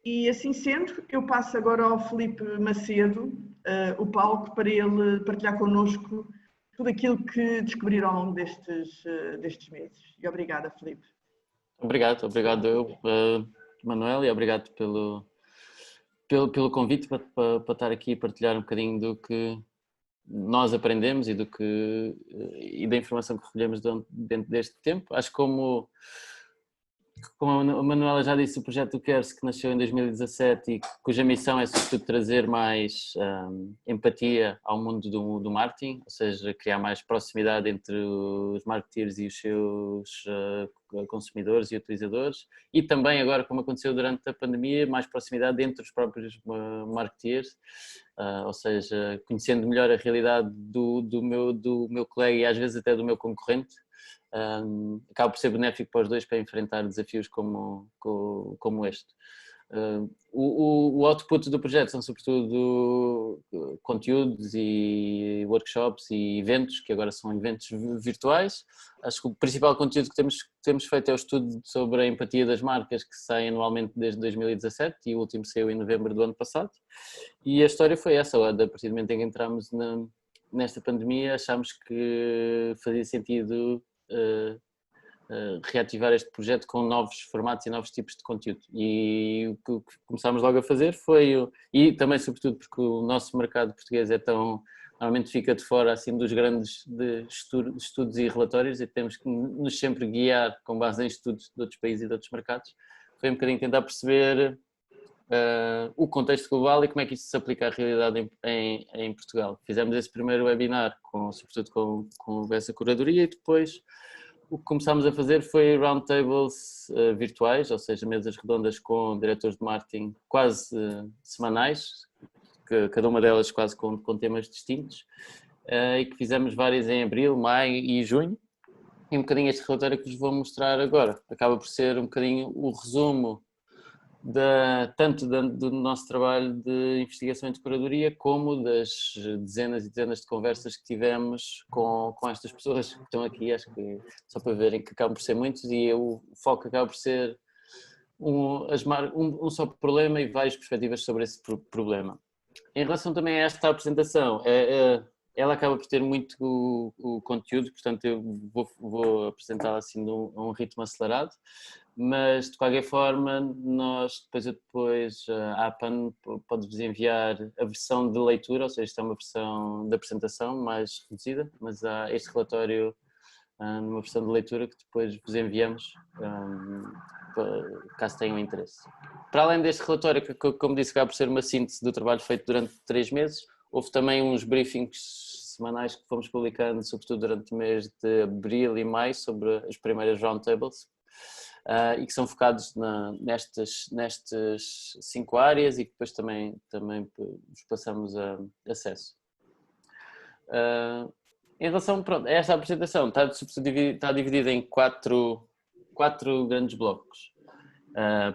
E assim sendo, eu passo agora ao Filipe Macedo o palco para ele partilhar connosco tudo aquilo que descobriram ao longo destes meses. E obrigada, Filipe. Obrigado eu, Manuel, e obrigado pelo convite para estar aqui e partilhar um bocadinho do que nós aprendemos e da informação que recolhemos dentro deste tempo. Acho que como a Manuela já disse, o projeto do CARES, que nasceu em 2017 e cuja missão é sobretudo trazer mais empatia ao mundo do marketing, ou seja, criar mais proximidade entre os marketeers e os seus consumidores e utilizadores, e também agora, como aconteceu durante a pandemia, mais proximidade entre os próprios marketeers, ou seja, conhecendo melhor a realidade do meu colega e às vezes até do meu concorrente. Acaba por ser benéfico para os dois para enfrentar desafios como este. O output do projeto são sobretudo conteúdos e workshops e eventos, que agora são eventos virtuais. Acho que o principal conteúdo que temos feito é o estudo sobre a empatia das marcas, que sai anualmente desde 2017 e o último saiu em novembro do ano passado. E a história foi essa, a partir do momento em que entramos nesta pandemia, achámos que fazia sentido reativar este projeto com novos formatos e novos tipos de conteúdo, e o que começámos logo a fazer foi, e também sobretudo porque o nosso mercado português normalmente fica de fora assim dos grandes estudos e relatórios, e temos que nos sempre guiar com base em estudos de outros países e de outros mercados. Foi um bocadinho tentar perceber o contexto global e como é que isto se aplica à realidade em Portugal. Fizemos esse primeiro webinar sobretudo com essa curadoria, e depois o que começámos a fazer foi roundtables virtuais, ou seja, mesas redondas com diretores de marketing quase semanais, cada uma delas quase com temas distintos, e que fizemos várias em abril, maio e junho. E um bocadinho este relatório que vos vou mostrar agora acaba por ser um bocadinho o resumo tanto do nosso trabalho de investigação e de curadoria, como das dezenas e dezenas de conversas que tivemos com estas pessoas que estão aqui, acho que só para verem que acabam por ser muitos, e o foco acaba por ser um só problema e várias perspectivas sobre esse problema. Em relação também a esta apresentação, ela acaba por ter muito o conteúdo, portanto eu vou apresentá-la assim a um ritmo acelerado, mas de qualquer forma depois a APAN pode-vos enviar a versão de leitura, ou seja, isto é uma versão de apresentação mais reduzida, mas há este relatório numa versão de leitura que depois vos enviamos, caso tenham interesse. Para além deste relatório, que como disse, acaba por ser uma síntese do trabalho feito durante 3 meses, houve também uns briefings semanais que fomos publicando, sobretudo durante o mês de abril e maio, sobre as primeiras roundtables, e que são focados nestas 5 áreas, e que depois também vos passamos acesso. Em relação a esta apresentação, está dividida em quatro grandes blocos.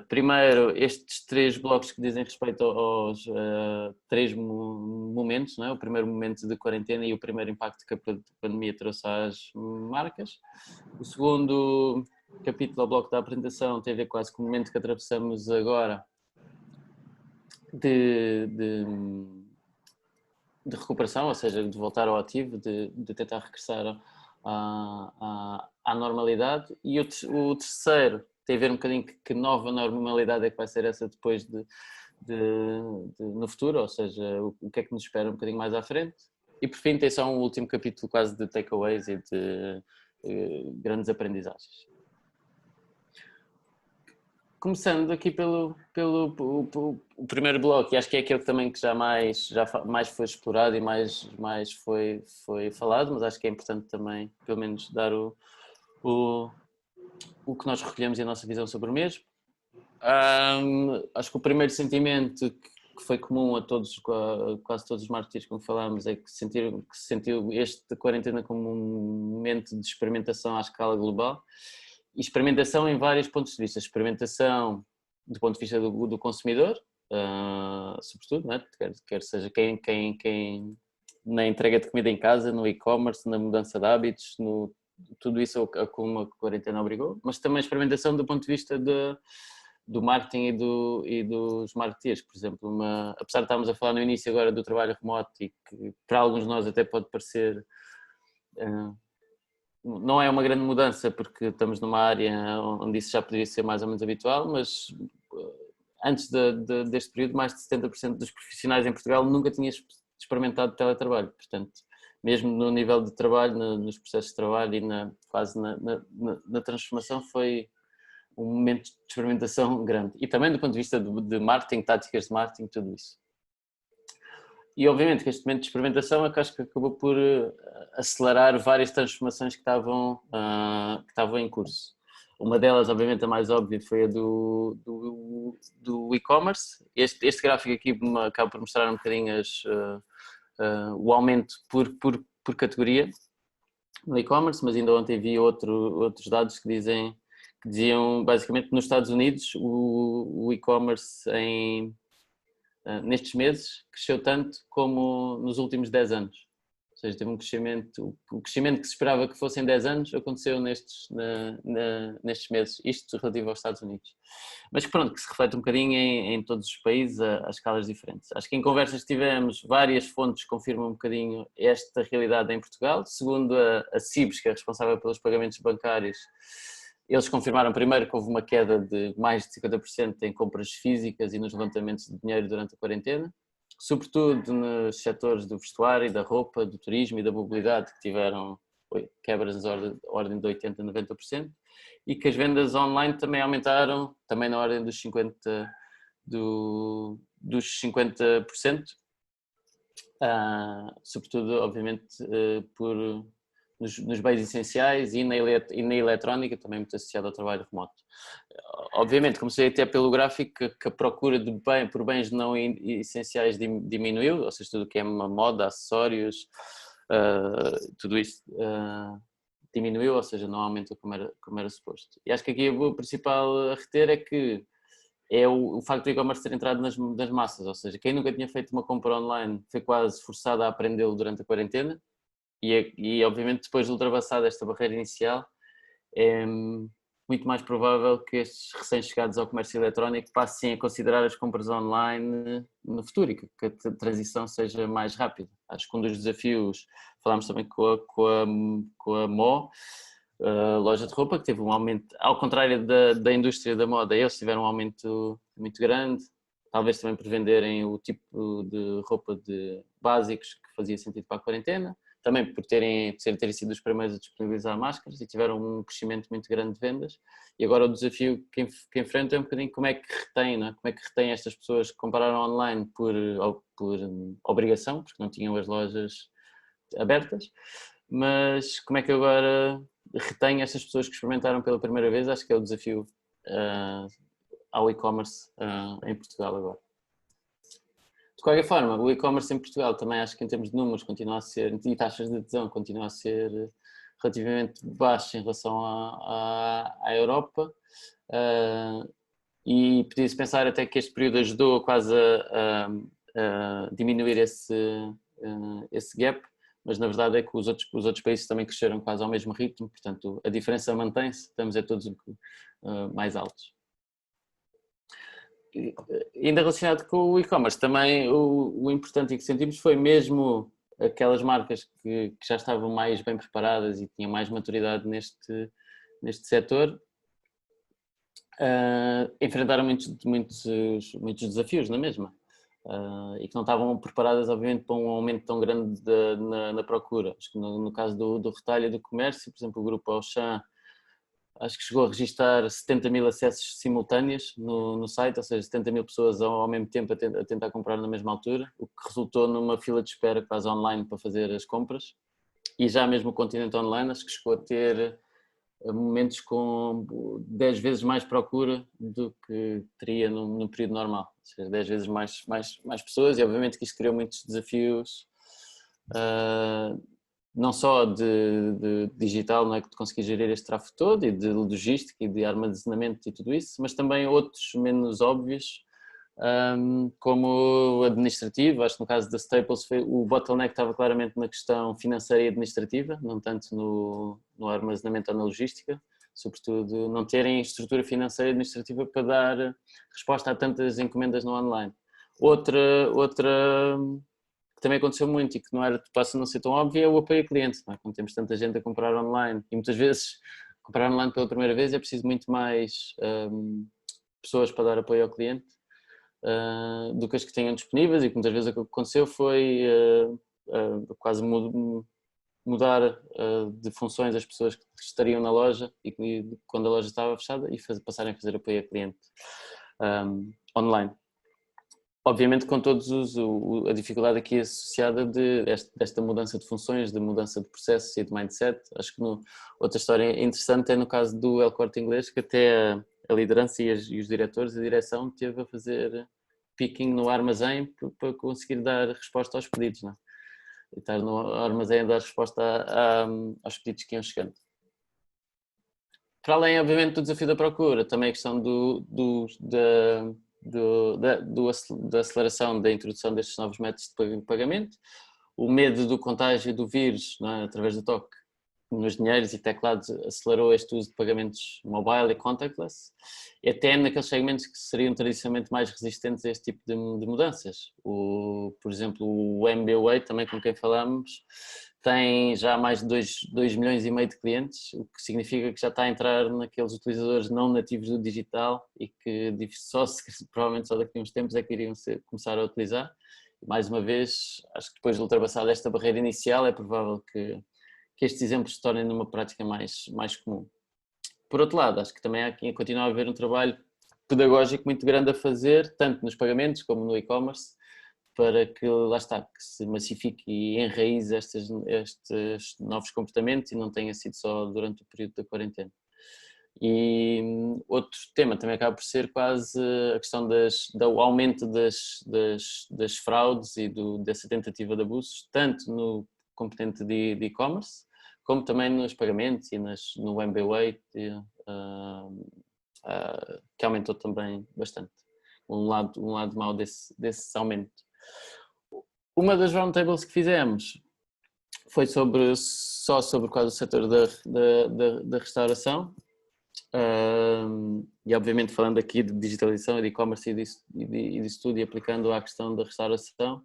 Primeiro, estes 3 blocos que dizem respeito aos 3 momentos, não é? O primeiro momento de quarentena e o primeiro impacto que a pandemia trouxe às marcas. O segundo capítulo, ao bloco da apresentação, tem a ver quase com o momento que atravessamos agora de recuperação, ou seja, de voltar ao ativo, de tentar regressar à normalidade. E o terceiro tem a ver um bocadinho que nova normalidade é que vai ser essa depois no futuro, ou seja, o que é que nos espera um bocadinho mais à frente. E por fim tem só um último capítulo quase de takeaways e de grandes aprendizagens. Começando aqui pelo primeiro bloco, e acho que é aquele também que já mais foi explorado e mais foi falado, mas acho que é importante também, pelo menos, dar o que nós recolhemos e a nossa visão sobre o mesmo. Acho que o primeiro sentimento que foi comum a quase todos os marketeers com que falámos é que se sentiu esta quarentena como um momento de experimentação à escala global. E experimentação em vários pontos de vista. Experimentação do ponto de vista do consumidor, sobretudo, né? Quer seja quem na entrega de comida em casa, no e-commerce, na mudança de hábitos, tudo isso a como a quarentena obrigou, mas também experimentação do ponto de vista do marketing e dos marketeers. Por exemplo, apesar de estarmos a falar no início agora do trabalho remoto e que para alguns de nós até pode parecer, não é uma grande mudança porque estamos numa área onde isso já poderia ser mais ou menos habitual, mas antes deste período mais de 70% dos profissionais em Portugal nunca tinham experimentado teletrabalho. Portanto, mesmo no nível de trabalho, nos processos de trabalho e quase na transformação, foi um momento de experimentação grande. E também do ponto de vista de marketing, táticas de marketing, tudo isso. E obviamente que este momento de experimentação é que acho que acabou por acelerar várias transformações que estavam em curso. Uma delas, obviamente, a mais óbvia foi a do e-commerce. Este gráfico aqui acaba por mostrar um bocadinho o aumento por categoria no e-commerce, mas ainda ontem vi outros dados que diziam basicamente que nos Estados Unidos o e-commerce nestes meses cresceu tanto como nos últimos 10 anos. Ou seja, teve um crescimento, o crescimento que se esperava que fosse em 10 anos aconteceu nestes meses, isto relativo aos Estados Unidos. Mas pronto, que se reflete um bocadinho em todos os países a escalas diferentes. Acho que em conversas que tivemos, várias fontes confirmam um bocadinho esta realidade em Portugal. Segundo a CIBS, que é responsável pelos pagamentos bancários, eles confirmaram primeiro que houve uma queda de mais de 50% em compras físicas e nos levantamentos de dinheiro durante a quarentena, sobretudo nos setores do vestuário, da roupa, do turismo e da mobilidade, que tiveram quebras na ordem de 80% a 90%, e que as vendas online também aumentaram, também na ordem dos 50%, sobretudo, obviamente, nos bens essenciais e na eletrónica, também muito associado ao trabalho remoto. Obviamente, comecei até pelo gráfico que a procura por bens não essenciais diminuiu, ou seja, tudo o que é moda, acessórios, tudo isso diminuiu, ou seja, não aumentou como era suposto. E acho que aqui o principal a reter é que é o facto do e-commerce ter entrado nas massas, ou seja, quem nunca tinha feito uma compra online foi quase forçado a aprendê-lo durante a quarentena. E obviamente depois de ultrapassar esta barreira inicial é muito mais provável que estes recém-chegados ao comércio eletrónico passem a considerar as compras online no futuro e que a transição seja mais rápida. Acho que um dos desafios, falámos também com a Mo, a loja de roupa, que teve um aumento, ao contrário da indústria da moda, eles tiveram um aumento muito grande, talvez também por venderem o tipo de roupa de básicos que fazia sentido para a quarentena, também por terem sido os primeiros a disponibilizar máscaras e tiveram um crescimento muito grande de vendas. E agora o desafio que enfrentam é um bocadinho como é que retém, não é? Como é que retém estas pessoas que compraram online por obrigação, porque não tinham as lojas abertas, mas como é que agora retém estas pessoas que experimentaram pela primeira vez? Acho que é o desafio ao e-commerce em Portugal agora. De qualquer forma, o e-commerce em Portugal também acho que em termos de números continua a ser, e taxas de adesão continua a ser relativamente baixo em relação à Europa, e podia-se pensar até que este período ajudou quase a diminuir esse gap, mas na verdade é que os outros países também cresceram quase ao mesmo ritmo, portanto a diferença mantém-se, estamos todos mais altos. Ainda relacionado com o e-commerce, também o importante e que sentimos foi mesmo aquelas marcas que já estavam mais bem preparadas e tinham mais maturidade neste setor, enfrentaram muitos desafios na mesma, e que não estavam preparadas obviamente para um aumento tão grande na procura. Acho que no caso do retalho e do comércio, por exemplo, o grupo Auchan acho que chegou a registrar 70 mil acessos simultâneos no site, ou seja, 70 mil pessoas ao mesmo tempo a tentar comprar na mesma altura, o que resultou numa fila de espera quase online para fazer as compras. E já mesmo o Continente Online acho que chegou a ter momentos com 10 vezes mais procura do que teria no período normal, ou seja, 10 vezes mais pessoas, e obviamente que isto criou muitos desafios, não só de digital, não é, que de conseguir gerir este tráfego todo, e de logística e de armazenamento e tudo isso, mas também outros menos óbvios, como administrativo. Acho que no caso da Staples o bottleneck estava claramente na questão financeira e administrativa, não tanto no armazenamento ou na logística, sobretudo não terem estrutura financeira e administrativa para dar resposta a tantas encomendas no online. Outra que também aconteceu muito e que não era, passa a não ser tão óbvio, é o apoio a cliente, não é? Quando temos tanta gente a comprar online e muitas vezes comprar online pela primeira vez é preciso muito mais pessoas para dar apoio ao cliente do que as que tenham disponíveis, e que muitas vezes o que aconteceu foi quase mudar de funções as pessoas que estariam na loja e quando a loja estava fechada e passarem a fazer apoio a cliente online. Obviamente com todos a dificuldade aqui associada desta mudança de funções, de mudança de processos e de mindset. Acho que outra história interessante é no caso do El Corte Inglês, que até a liderança e os diretores, a direção teve a fazer picking no armazém para conseguir dar resposta aos pedidos, não é? E estar no armazém a dar resposta aos pedidos que iam chegando. Para além, obviamente, do desafio da procura, também a questão da aceleração da introdução destes novos métodos de pagamento, o medo do contágio do vírus, não é? Através do toque nos dinheiros e teclados acelerou este uso de pagamentos mobile e contactless, e até naqueles segmentos que seriam tradicionalmente mais resistentes a este tipo de mudanças. Por exemplo, o MBWay, também com quem falamos, tem já mais de 2 milhões e meio de clientes, o que significa que já está a entrar naqueles utilizadores não nativos do digital e que provavelmente só daqui a uns tempos é que iriam começar a utilizar. Mais uma vez, acho que depois de ultrapassar esta barreira inicial é provável que estes exemplos se tornem numa prática mais comum. Por outro lado, acho que também continua a haver um trabalho pedagógico muito grande a fazer, tanto nos pagamentos como no e-commerce, para que, lá está, que se massifique e enraize estes novos comportamentos e não tenha sido só durante o período da quarentena. E outro tema também acaba por ser quase a questão do aumento das fraudes e dessa tentativa de abusos, tanto no componente de e-commerce, como também nos pagamentos e no MBWay, que aumentou também bastante. Um lado mau desse aumento. Uma das roundtables que fizemos foi só sobre quase o setor da restauração, e obviamente falando aqui de digitalização e de e-commerce e disso tudo, e aplicando à questão da restauração.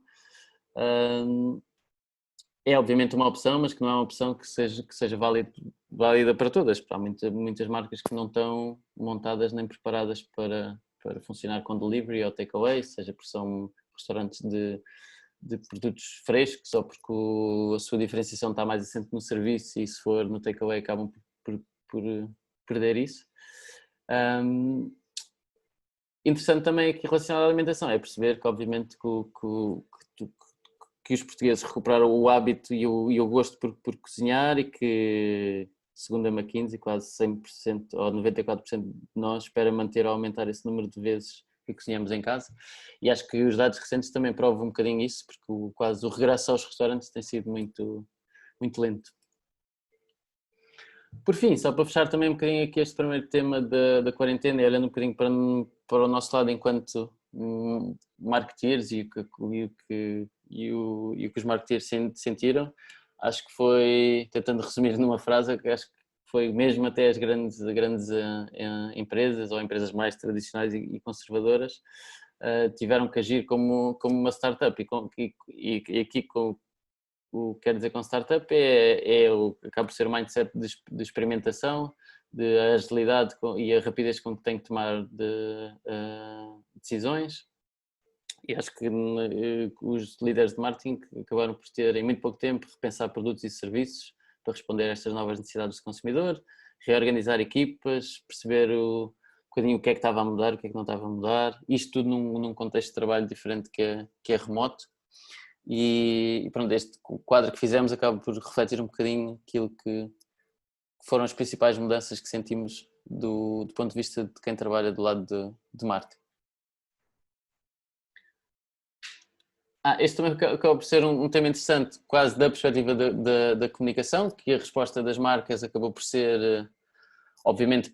É obviamente uma opção, mas que não é uma opção que seja válida para todas. Há muitas marcas que não estão montadas nem preparadas para funcionar com delivery ou takeaway, seja porque são restaurantes de produtos frescos ou porque a sua diferenciação está mais assente no serviço, e se for no takeaway acabam por perder isso. Interessante também aqui relacionado à alimentação é perceber que obviamente que os portugueses recuperaram o hábito e o gosto por cozinhar, e que, segundo a McKinsey, quase 100% ou 94% de nós espera manter ou aumentar esse número de vezes que cozinhamos em casa. E acho que os dados recentes também provam um bocadinho isso, porque quase o regresso aos restaurantes tem sido muito, muito lento. Por fim, só para fechar também um bocadinho aqui este primeiro tema da quarentena, e olhando um bocadinho para o nosso lado enquanto marketeers e o que os marketeers sentiram, acho que foi, tentando resumir numa frase, acho que foi mesmo até as grandes empresas ou empresas mais tradicionais e conservadoras tiveram que agir como uma startup, e aqui o que quer dizer com startup acaba por ser o mindset de experimentação, de agilidade e a rapidez com que tem que tomar decisões. E acho que os líderes de marketing acabaram por ter, em muito pouco tempo, repensar produtos e serviços para responder a estas novas necessidades do consumidor, reorganizar equipas, perceber um bocadinho o que é que estava a mudar, o que é que não estava a mudar, isto tudo num contexto de trabalho diferente que é remoto. E pronto, este quadro que fizemos acaba por refletir um bocadinho aquilo que foram as principais mudanças que sentimos do ponto de vista de quem trabalha do lado de marketing. Este também acaba por ser um tema interessante, quase da perspectiva da comunicação, que a resposta das marcas acabou por ser, obviamente,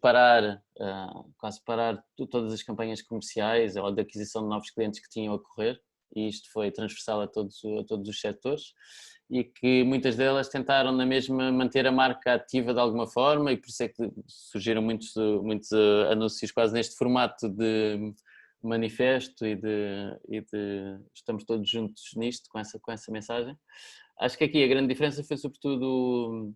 quase parar todas as campanhas comerciais ou de aquisição de novos clientes que tinham a correr. e isto foi transversal a todos os setores, e que muitas delas tentaram na mesma manter a marca ativa de alguma forma, e por isso é que surgiram muitos anúncios quase neste formato de manifesto e de estamos todos juntos nisto, com essa mensagem. Acho que aqui a grande diferença foi sobretudo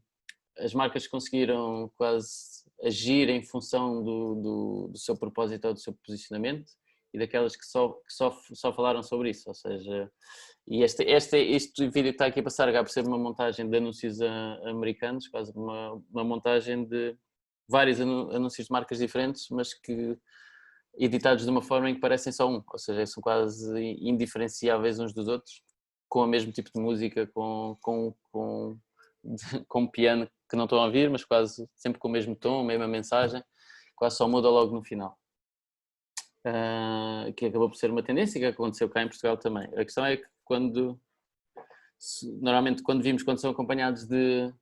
as marcas que conseguiram quase agir em função do seu propósito ou do seu posicionamento, e daquelas que só falaram sobre isso, ou seja, e este vídeo que está aqui a passar acaba por ser uma montagem de anúncios americanos, quase uma montagem de vários anúncios de marcas diferentes, mas que editados de uma forma em que parecem só um, ou seja, são quase indiferenciáveis uns dos outros, com o mesmo tipo de música, com um piano que não estão a ouvir, mas quase sempre com o mesmo tom, a mesma mensagem, quase só muda logo no final. Que acabou por ser uma tendência que aconteceu cá em Portugal também. A questão é que normalmente quando são acompanhados de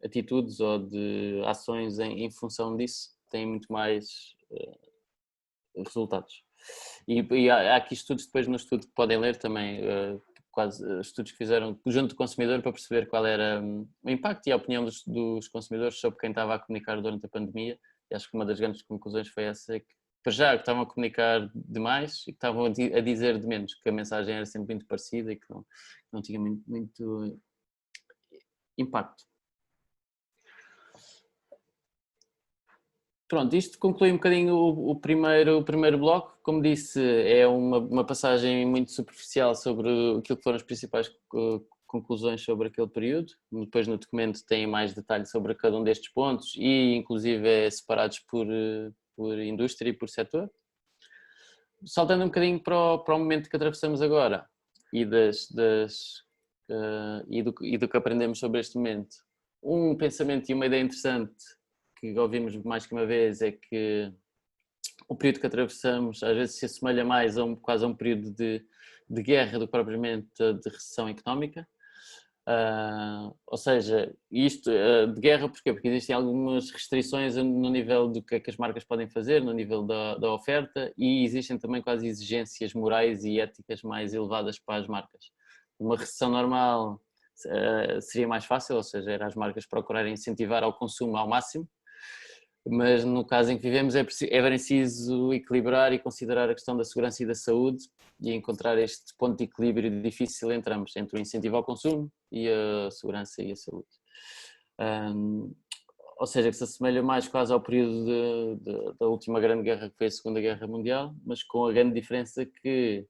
atitudes ou de ações em função disso, têm muito mais resultados. E há aqui estudos depois no estudo que podem ler também, quase estudos que fizeram junto do consumidor para perceber qual era o impacto e a opinião dos consumidores sobre quem estava a comunicar durante a pandemia, e acho que uma das grandes conclusões foi essa, que para já que estavam a comunicar demais e que estavam a dizer de menos, que a mensagem era sempre muito parecida e que não tinha muito impacto. Pronto, isto conclui um bocadinho o primeiro bloco. Como disse, é uma passagem muito superficial sobre aquilo que foram as principais conclusões sobre aquele período. Depois no documento tem mais detalhes sobre cada um destes pontos e inclusive separados por indústria e por setor. Saltando um bocadinho para o momento que atravessamos agora e do que aprendemos sobre este momento. Um pensamento e uma ideia interessante que ouvimos mais que uma vez é que o período que atravessamos às vezes se assemelha mais quase a um período de guerra do que propriamente de recessão económica. Ou seja, isto de guerra porquê? Porque existem algumas restrições no nível do que é que as marcas podem fazer, no nível da oferta, e existem também quase exigências morais e éticas mais elevadas para as marcas. Uma recessão normal seria mais fácil, ou seja, era as marcas procurarem incentivar ao consumo ao máximo, mas no caso em que vivemos é preciso equilibrar e considerar a questão da segurança e da saúde e encontrar este ponto de equilíbrio difícil entre ambos, entre o incentivo ao consumo e a segurança e a saúde. Ou seja, que se assemelha mais quase ao período da última grande guerra, que foi a Segunda Guerra Mundial, mas com a grande diferença que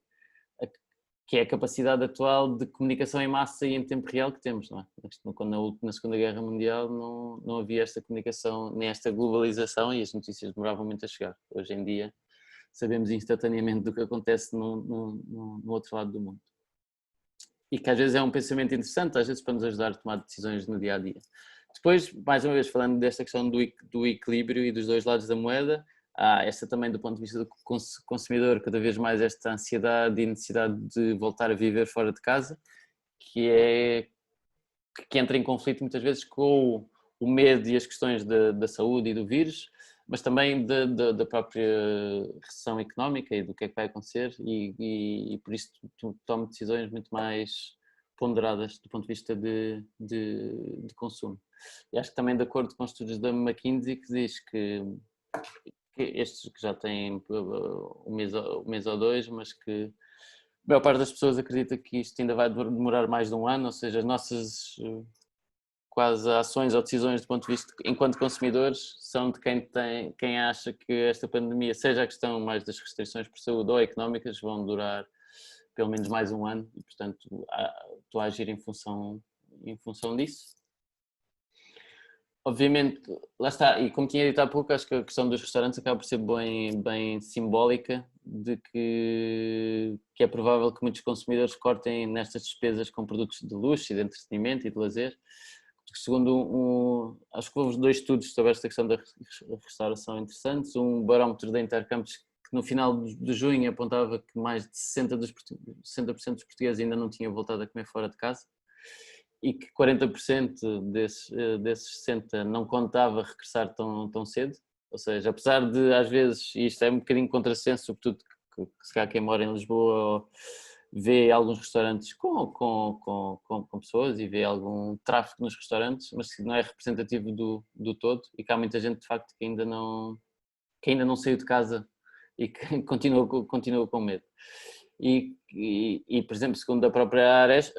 é a capacidade atual de comunicação em massa e em tempo real que temos, não é? Quando na Segunda Guerra Mundial não havia esta comunicação, nem esta globalização, e as notícias demoravam muito a chegar. Hoje em dia sabemos instantaneamente do que acontece no outro lado do mundo. E que às vezes é um pensamento interessante, às vezes para nos ajudar a tomar decisões no dia-a-dia. Depois, mais uma vez, falando desta questão do equilíbrio e dos dois lados da moeda, há esta também do ponto de vista do consumidor, cada vez mais esta ansiedade e necessidade de voltar a viver fora de casa, que entra em conflito muitas vezes com o medo e as questões da saúde e do vírus, mas também da própria recessão económica e do que é que vai acontecer, e por isso tomo decisões muito mais ponderadas do ponto de vista de consumo. E acho que também de acordo com estudos da McKinsey, que diz que estes que já têm um mês ou dois, mas que a maior parte das pessoas acredita que isto ainda vai demorar mais de um ano, ou seja, as nossas quase ações ou decisões do ponto de vista enquanto consumidores são de quem acha que esta pandemia, seja a questão mais das restrições por saúde ou económicas, vão durar pelo menos mais um ano e portanto estou a agir em função disso. Obviamente, lá está, e como tinha dito há pouco, acho que a questão dos restaurantes acaba por ser bem simbólica de que é provável que muitos consumidores cortem nestas despesas com produtos de luxo e de entretenimento e de lazer. Segundo acho que houve 2 estudos sobre esta questão da restauração interessantes, um barómetro da Intercampos que no final de junho apontava que mais de 60% dos portugueses ainda não tinham voltado a comer fora de casa, e que 40% desses 60 não contava regressar tão cedo, ou seja, apesar de às vezes, e isto é um bocadinho contrassenso, sobretudo se calhar quem mora em Lisboa vê alguns restaurantes com pessoas e vê algum tráfego nos restaurantes, mas que não é representativo do todo, e que há muita gente de facto que ainda não saiu de casa e que continua com medo. Por exemplo, segundo a própria Aresp,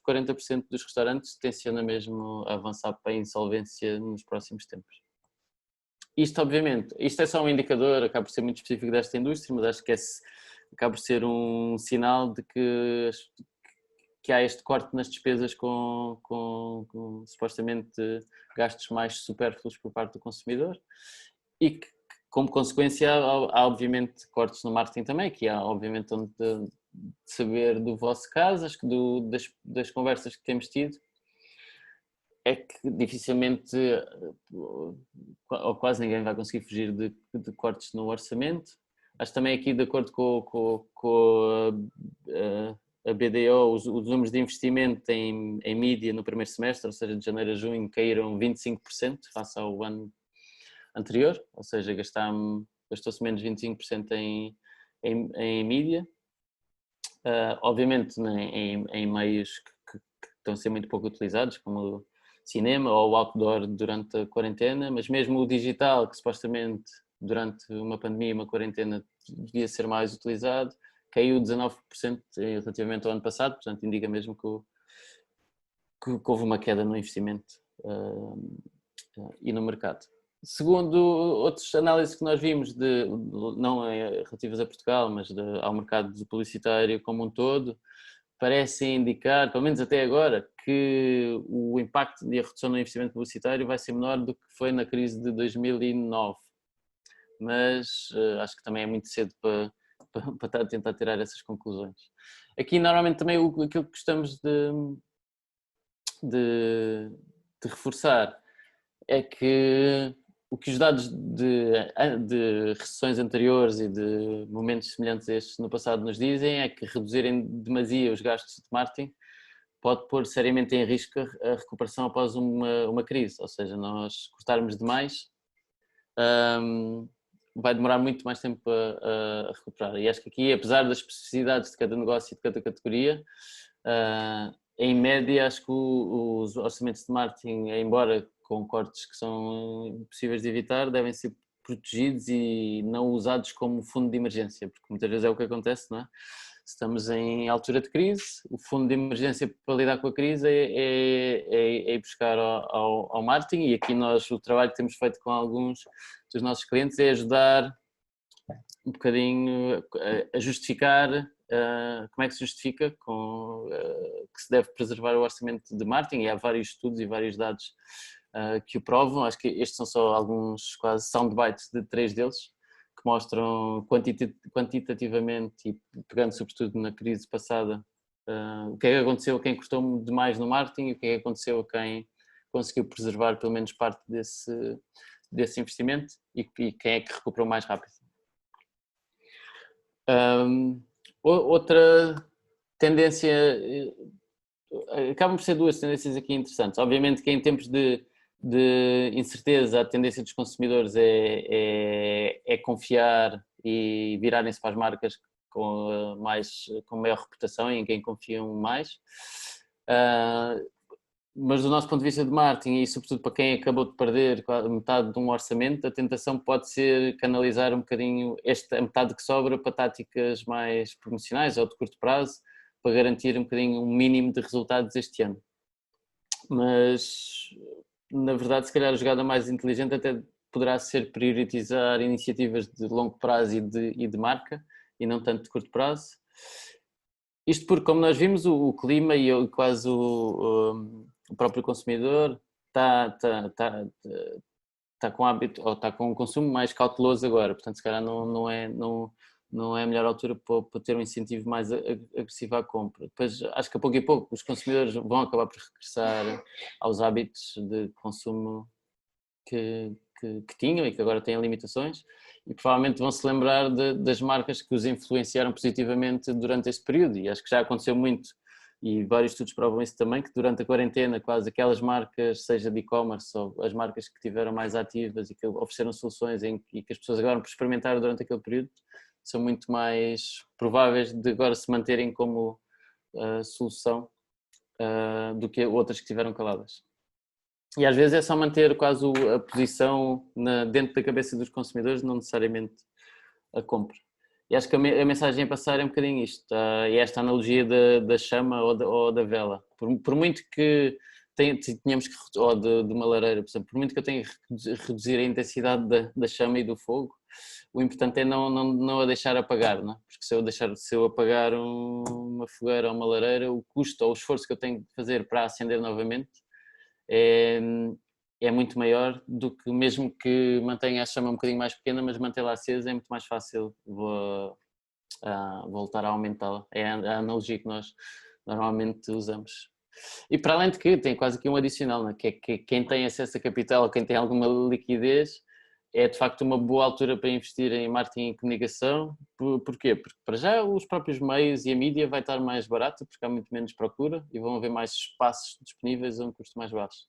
40% dos restaurantes tenciona mesmo avançar para a insolvência nos próximos tempos. Isto, obviamente, isto é só um indicador, acaba por ser muito específico desta indústria, mas acho que acaba por ser um sinal de que há este corte nas despesas com supostamente gastos mais supérfluos por parte do consumidor, e que, como consequência, há obviamente cortes no marketing também, que há obviamente onde de saber do vosso caso, acho que das conversas que temos tido, é que dificilmente ou quase ninguém vai conseguir fugir de cortes no orçamento. Acho também aqui, de acordo com a BDO, os números de investimento em mídia no primeiro semestre, ou seja, de janeiro a junho, caíram 25% face ao ano anterior, ou seja, gastou-se menos 25% em mídia. Obviamente em meios que estão a ser muito pouco utilizados, como o cinema ou o outdoor durante a quarentena, mas mesmo o digital, que supostamente durante uma pandemia, uma quarentena, devia ser mais utilizado, caiu 19% relativamente ao ano passado, portanto indica mesmo que houve uma queda no investimento e no mercado. Segundo outras análises que nós vimos, não relativas a Portugal, mas ao mercado publicitário como um todo, parecem indicar, pelo menos até agora, que o impacto e a redução no investimento publicitário vai ser menor do que foi na crise de 2009. Mas acho que também é muito cedo para tentar tirar essas conclusões. Aqui, normalmente, também aquilo que gostamos de reforçar é que o que os dados de recessões anteriores e de momentos semelhantes a estes no passado nos dizem é que reduzirem demasia os gastos de marketing pode pôr seriamente em risco a recuperação após uma crise, ou seja, nós cortarmos demais vai demorar muito mais tempo a recuperar. E acho que aqui, apesar das especificidades de cada negócio e de cada categoria, em média, acho que os orçamentos de marketing, embora com cortes que são impossíveis de evitar, devem ser protegidos e não usados como fundo de emergência, porque muitas vezes é o que acontece, não é? Estamos em altura de crise, o fundo de emergência para lidar com a crise é ir buscar ao marketing, e aqui o trabalho que temos feito com alguns dos nossos clientes é ajudar um bocadinho a justificar como é que se justifica que se deve preservar o orçamento de marketing, e há vários estudos e vários dados que o provam. Acho que estes são só alguns quase soundbites de 3 deles, que mostram quantitativamente, e pegando sobretudo na crise passada, o que é que aconteceu a quem cortou demais no marketing e o que é que aconteceu a quem conseguiu preservar pelo menos parte desse investimento, e quem é que recuperou mais rápido. Outra tendência, acabam por ser 2 tendências aqui interessantes. Obviamente que em tempos de incerteza, a tendência dos consumidores é confiar e virarem-se para as marcas com maior reputação e em quem confiam mais. Mas do nosso ponto de vista de marketing, e sobretudo para quem acabou de perder metade de um orçamento, a tentação pode ser canalizar um bocadinho a metade que sobra para táticas mais promocionais ou de curto prazo, para garantir um bocadinho um mínimo de resultados este ano. Mas, na verdade, se calhar a jogada mais inteligente até poderá ser priorizar iniciativas de longo prazo e de marca, e não tanto de curto prazo. Isto porque, como nós vimos, o clima e quase o próprio consumidor está com hábito, ou está com um consumo mais cauteloso agora, portanto se calhar não é a melhor altura para ter um incentivo mais agressivo à compra. Depois acho que a pouco e pouco os consumidores vão acabar por regressar aos hábitos de consumo que tinham e que agora têm limitações, e provavelmente vão se lembrar das marcas que os influenciaram positivamente durante este período, e acho que já aconteceu muito, e vários estudos provam isso também, que durante a quarentena quase aquelas marcas, seja de e-commerce ou as marcas que estiveram mais ativas e que ofereceram soluções e que as pessoas acabaram por experimentar durante aquele período, são muito mais prováveis de agora se manterem como solução do que outras que estiveram caladas. E às vezes é só manter quase a posição dentro da cabeça dos consumidores, não necessariamente a compra. E acho que a mensagem a passar é um bocadinho isto, é esta analogia da chama ou da vela. Por muito que tenhamos que, ou de uma lareira, por exemplo, por muito que eu tenha que reduzir a intensidade da chama e do fogo, o importante é não a deixar apagar, não é? Porque se eu apagar uma fogueira ou uma lareira, o custo ou o esforço que eu tenho de fazer para acender novamente é muito maior do que mesmo que mantenha a chama um bocadinho mais pequena, mas mantê-la acesa é muito mais fácil voltar a aumentá-la. É a analogia que nós normalmente usamos. E para além de que tem quase que um adicional, né? Que é que quem tem acesso a capital, quem tem alguma liquidez, é de facto uma boa altura para investir em marketing e comunicação. Porquê? Porque para já os próprios meios e a mídia vai estar mais barato, porque há muito menos procura e vão haver mais espaços disponíveis a um custo mais baixo.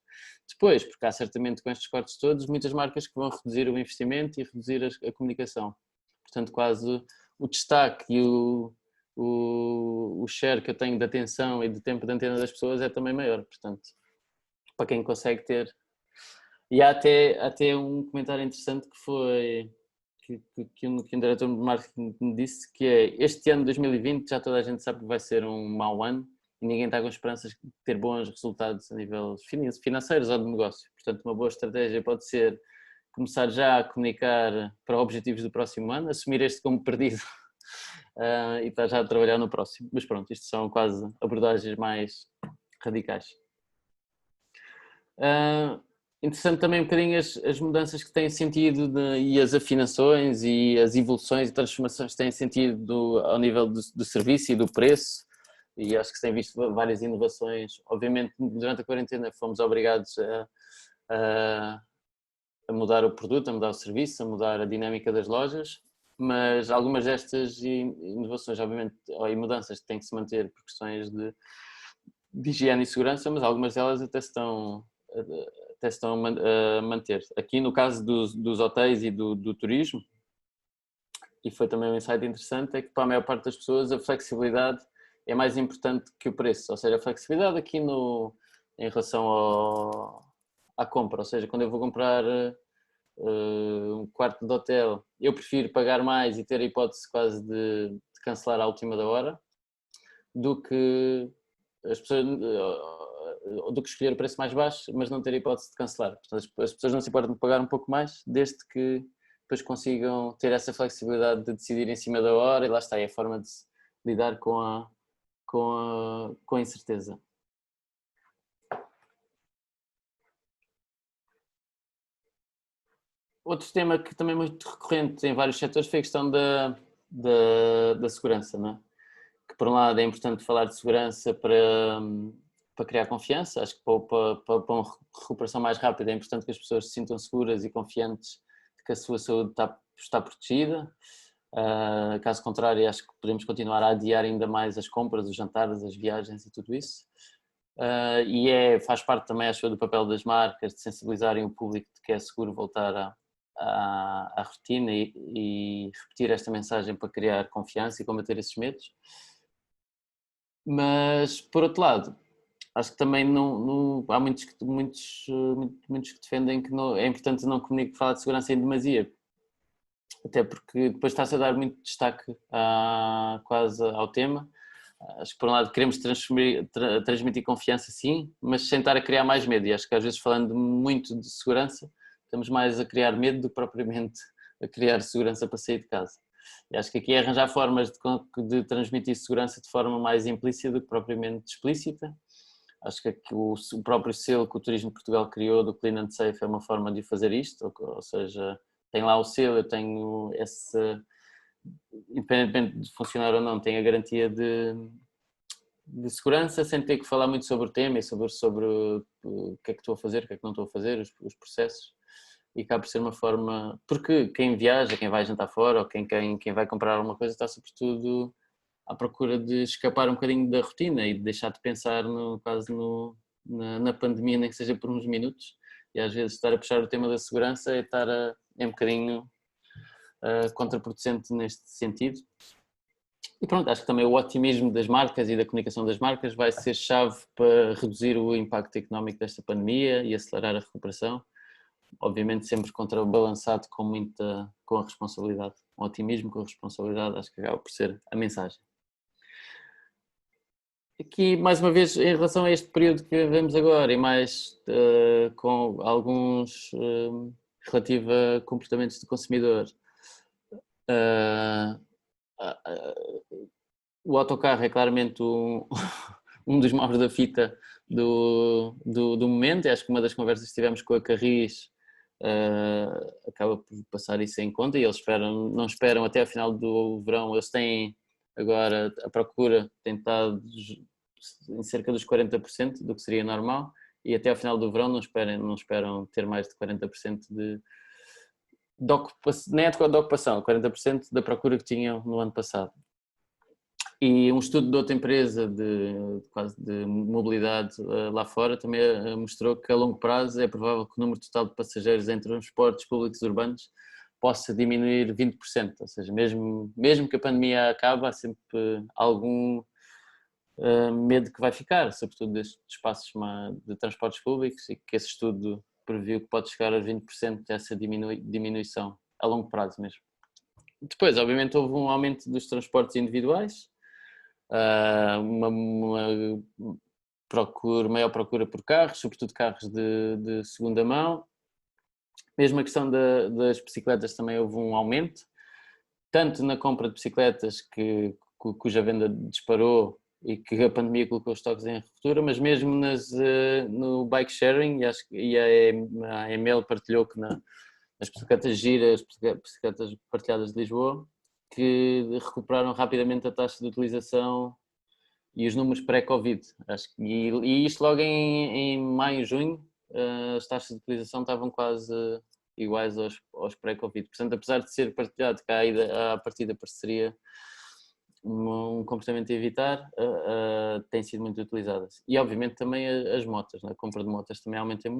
Depois, porque há certamente com estes cortes todos, muitas marcas que vão reduzir o investimento e reduzir a comunicação. Portanto, quase o destaque e o share que eu tenho de atenção e de tempo de antena das pessoas é também maior. Portanto, para quem consegue ter. E há até um comentário interessante que foi que um diretor de marketing me disse, que é: este ano de 2020 já toda a gente sabe que vai ser um mau ano e ninguém está com esperanças de ter bons resultados a nível financeiros ou de negócio. Portanto, uma boa estratégia pode ser começar já a comunicar para objetivos do próximo ano, assumir este como perdido e estar já a trabalhar no próximo. Mas pronto, isto são quase abordagens mais radicais. Interessante também um bocadinho as mudanças que têm sentido e as afinações e as evoluções e transformações que têm sentido ao nível do serviço e do preço, e acho que se tem visto várias inovações. Obviamente durante a quarentena fomos obrigados a mudar o produto, a mudar o serviço, a mudar a dinâmica das lojas, mas algumas destas inovações, obviamente, e mudanças têm que se manter por questões de higiene e segurança, mas algumas delas até estão a manter. Aqui no caso dos hotéis e do turismo, e foi também um insight interessante, é que para a maior parte das pessoas a flexibilidade é mais importante que o preço, ou seja, a flexibilidade aqui em relação à compra, ou seja, quando eu vou comprar um quarto de hotel, eu prefiro pagar mais e ter a hipótese quase de cancelar à última da hora, do que as pessoas do que escolher o preço mais baixo, mas não ter a hipótese de cancelar. Portanto, as pessoas não se importam de pagar um pouco mais, desde que depois consigam ter essa flexibilidade de decidir em cima da hora, e lá está, é a forma de lidar com a incerteza. Outro tema que também é muito recorrente em vários setores foi a questão da segurança, não é? Que por um lado é importante falar de segurança para criar confiança. Acho que para uma recuperação mais rápida é importante que as pessoas se sintam seguras e confiantes de que a sua saúde está protegida. Caso contrário, acho que podemos continuar a adiar ainda mais as compras, os jantares, as viagens e tudo isso. E faz parte também, acho eu, do papel das marcas de sensibilizarem o público de que é seguro voltar à rotina e repetir esta mensagem para criar confiança e combater esses medos. Mas, por outro lado, acho que também há muitos que defendem que é importante não falar de segurança em demasia, até porque depois está-se a dar muito destaque quase ao tema. Acho que por um lado queremos transmitir confiança, sim, mas sem estar a criar mais medo, e acho que às vezes falando muito de segurança estamos mais a criar medo do que propriamente a criar segurança para sair de casa. E acho que aqui é arranjar formas de transmitir segurança de forma mais implícita do que propriamente explícita. Acho que aqui o próprio selo que o Turismo de Portugal criou do Clean and Safe é uma forma de fazer isto, ou seja, tem lá o selo, eu tenho esse, independentemente de funcionar ou não, tem a garantia de segurança, sem ter que falar muito sobre o tema e sobre o que é que estou a fazer, o que é que não estou a fazer, os processos. E acaba por ser uma forma, porque quem viaja, quem vai jantar fora ou quem vai comprar alguma coisa está sobretudo à procura de escapar um bocadinho da rotina e de deixar de pensar quase na pandemia, nem que seja por uns minutos, e às vezes estar a puxar o tema da segurança é um bocadinho contraproducente neste sentido. E pronto, acho que também o otimismo das marcas e da comunicação das marcas vai ser chave para reduzir o impacto económico desta pandemia e acelerar a recuperação, obviamente sempre contrabalançado com a responsabilidade. O otimismo com a responsabilidade acho que acaba por ser a mensagem. Aqui, mais uma vez, em relação a este período que vemos agora e mais com alguns relativo a comportamentos do consumidor, o autocarro é claramente um dos maus da fita do momento. E acho que uma das conversas que tivemos com a Carris acaba por passar isso em conta, e eles não esperam até ao final do verão. Eles têm agora a procura, tem estado em cerca dos 40% do que seria normal, e até ao final do verão não esperam ter mais de 40% de ocupação, nem é de ocupação, 40% da procura que tinham no ano passado. E um estudo de outra empresa de mobilidade lá fora também mostrou que a longo prazo é provável que o número total de passageiros em transportes públicos urbanos possa diminuir 20%, ou seja, mesmo que a pandemia acabe, há sempre algum medo que vai ficar, sobretudo destes espaços de transportes públicos, e que esse estudo previu que pode chegar a 20% dessa diminuição a longo prazo mesmo. Depois, obviamente, houve um aumento dos transportes individuais, uma maior procura por carros, sobretudo carros de segunda mão. Mesmo a questão das bicicletas também houve um aumento, tanto na compra de bicicletas cuja venda disparou e que a pandemia colocou os estoques em ruptura, mas mesmo no bike sharing, e a EML partilhou que nas bicicletas giras, bicicletas partilhadas de Lisboa, que recuperaram rapidamente a taxa de utilização e os números pré-Covid. E isto logo em maio e junho, as taxas de utilização estavam quase iguais aos pré-Covid. Portanto, apesar de ser partilhado que à partida pareceria um comportamento a evitar, têm sido muito utilizadas. E obviamente também as motas, a compra de motas também aumenta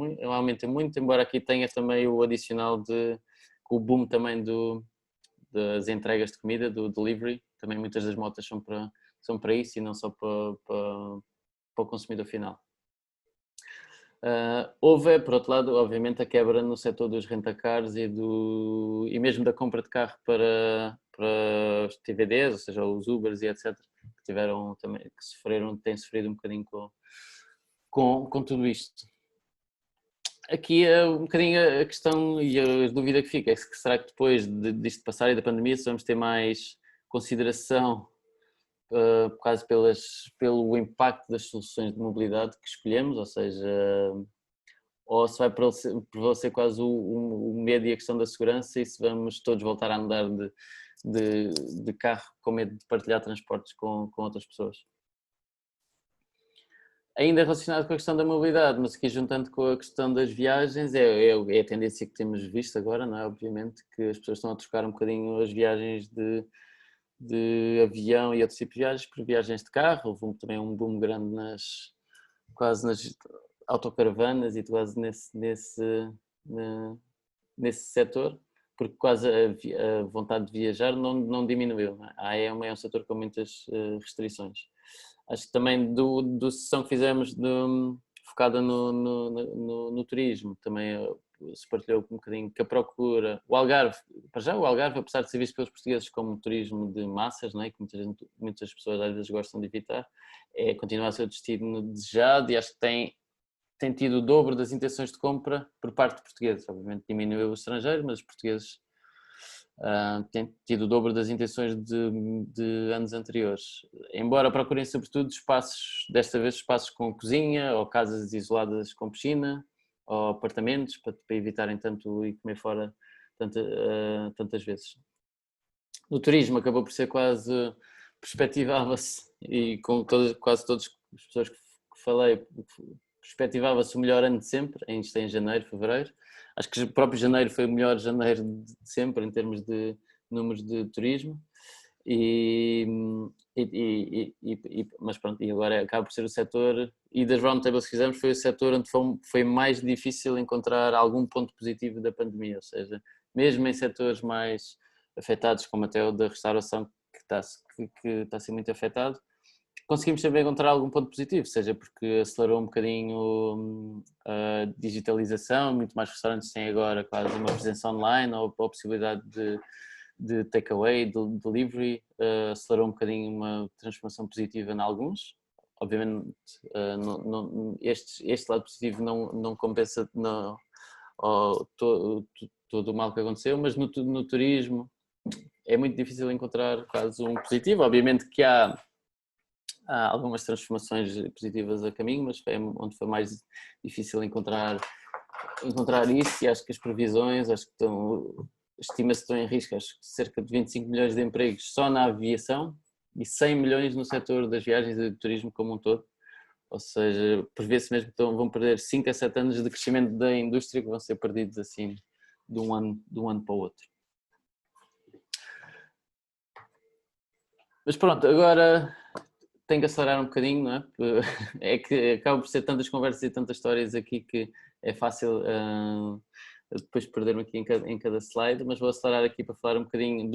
muito, embora aqui tenha também o adicional o boom também das entregas de comida, do delivery. Também muitas das motas são para isso e não só para o consumidor final. Houve, por outro lado, obviamente, a quebra no setor dos rentacars e mesmo da compra de carro para os TVDs, ou seja, os Ubers e etc., têm sofrido um bocadinho com tudo isto. Aqui é um bocadinho a questão e a dúvida que fica, é que será que depois disto passar e da pandemia se vamos ter mais consideração pelo impacto das soluções de mobilidade que escolhemos, ou seja, ou se vai prevalecer quase o medo e a questão da segurança, e se vamos todos voltar a andar de carro com medo de partilhar transportes com outras pessoas. Ainda relacionado com a questão da mobilidade, mas aqui juntando com a questão das viagens, é a tendência que temos visto agora, não é? Obviamente que as pessoas estão a trocar um bocadinho as viagens de avião e outros tipos de viagens por viagens de carro. Houve também um boom grande quase nas autocaravanas e quase nesse setor, porque quase a vontade de viajar não diminuiu. Não é? É um setor com muitas restrições. Acho que também da sessão que fizemos focada no turismo, também se partilhou um bocadinho que a procura, o Algarve, apesar de ser visto pelos portugueses como turismo de massas, não é? Que muitas pessoas às vezes gostam de evitar, continua a ser o destino desejado, e acho que tem tido o dobro das intenções de compra por parte de portugueses. Obviamente diminuiu o estrangeiro, mas os portugueses têm tido o dobro das intenções de anos anteriores. Embora procurem sobretudo desta vez espaços com cozinha, ou casas isoladas com piscina, ou apartamentos, para evitarem tanto ir comer fora tantas vezes. No turismo acabou por ser perspectivava-se, e com quase todas as pessoas que falei, perspectivava-se o melhor ano de sempre, em janeiro, fevereiro. Acho que o próprio janeiro foi o melhor janeiro de sempre em termos de números de turismo, mas pronto, e agora acaba por ser o setor, e das roundtables que fizemos, foi o setor onde foi mais difícil encontrar algum ponto positivo da pandemia, ou seja, mesmo em setores mais afetados, como até o da restauração, que está a ser muito afetado, conseguimos sempre encontrar algum ponto positivo, seja porque acelerou um bocadinho a digitalização, muito mais restaurantes têm agora quase uma presença online, ou a possibilidade de takeaway, de delivery, acelerou um bocadinho uma transformação positiva em alguns. Obviamente este lado positivo não compensa todo o mal que aconteceu, mas no turismo é muito difícil encontrar quase um positivo. Obviamente que há algumas transformações positivas a caminho, mas foi onde foi mais difícil encontrar isso, e acho que as previsões, estima-se que estão em risco, acho que cerca de 25 milhões de empregos só na aviação e 100 milhões no setor das viagens e do turismo como um todo. Ou seja, prevê-se mesmo que vão perder 5 a 7 anos de crescimento da indústria, que vão ser perdidos assim de um ano para o outro. Mas pronto, agora tenho que acelerar um bocadinho, não é? É que acaba por ser tantas conversas e tantas histórias aqui que é fácil depois perder-me aqui em cada slide, mas vou acelerar aqui para falar um bocadinho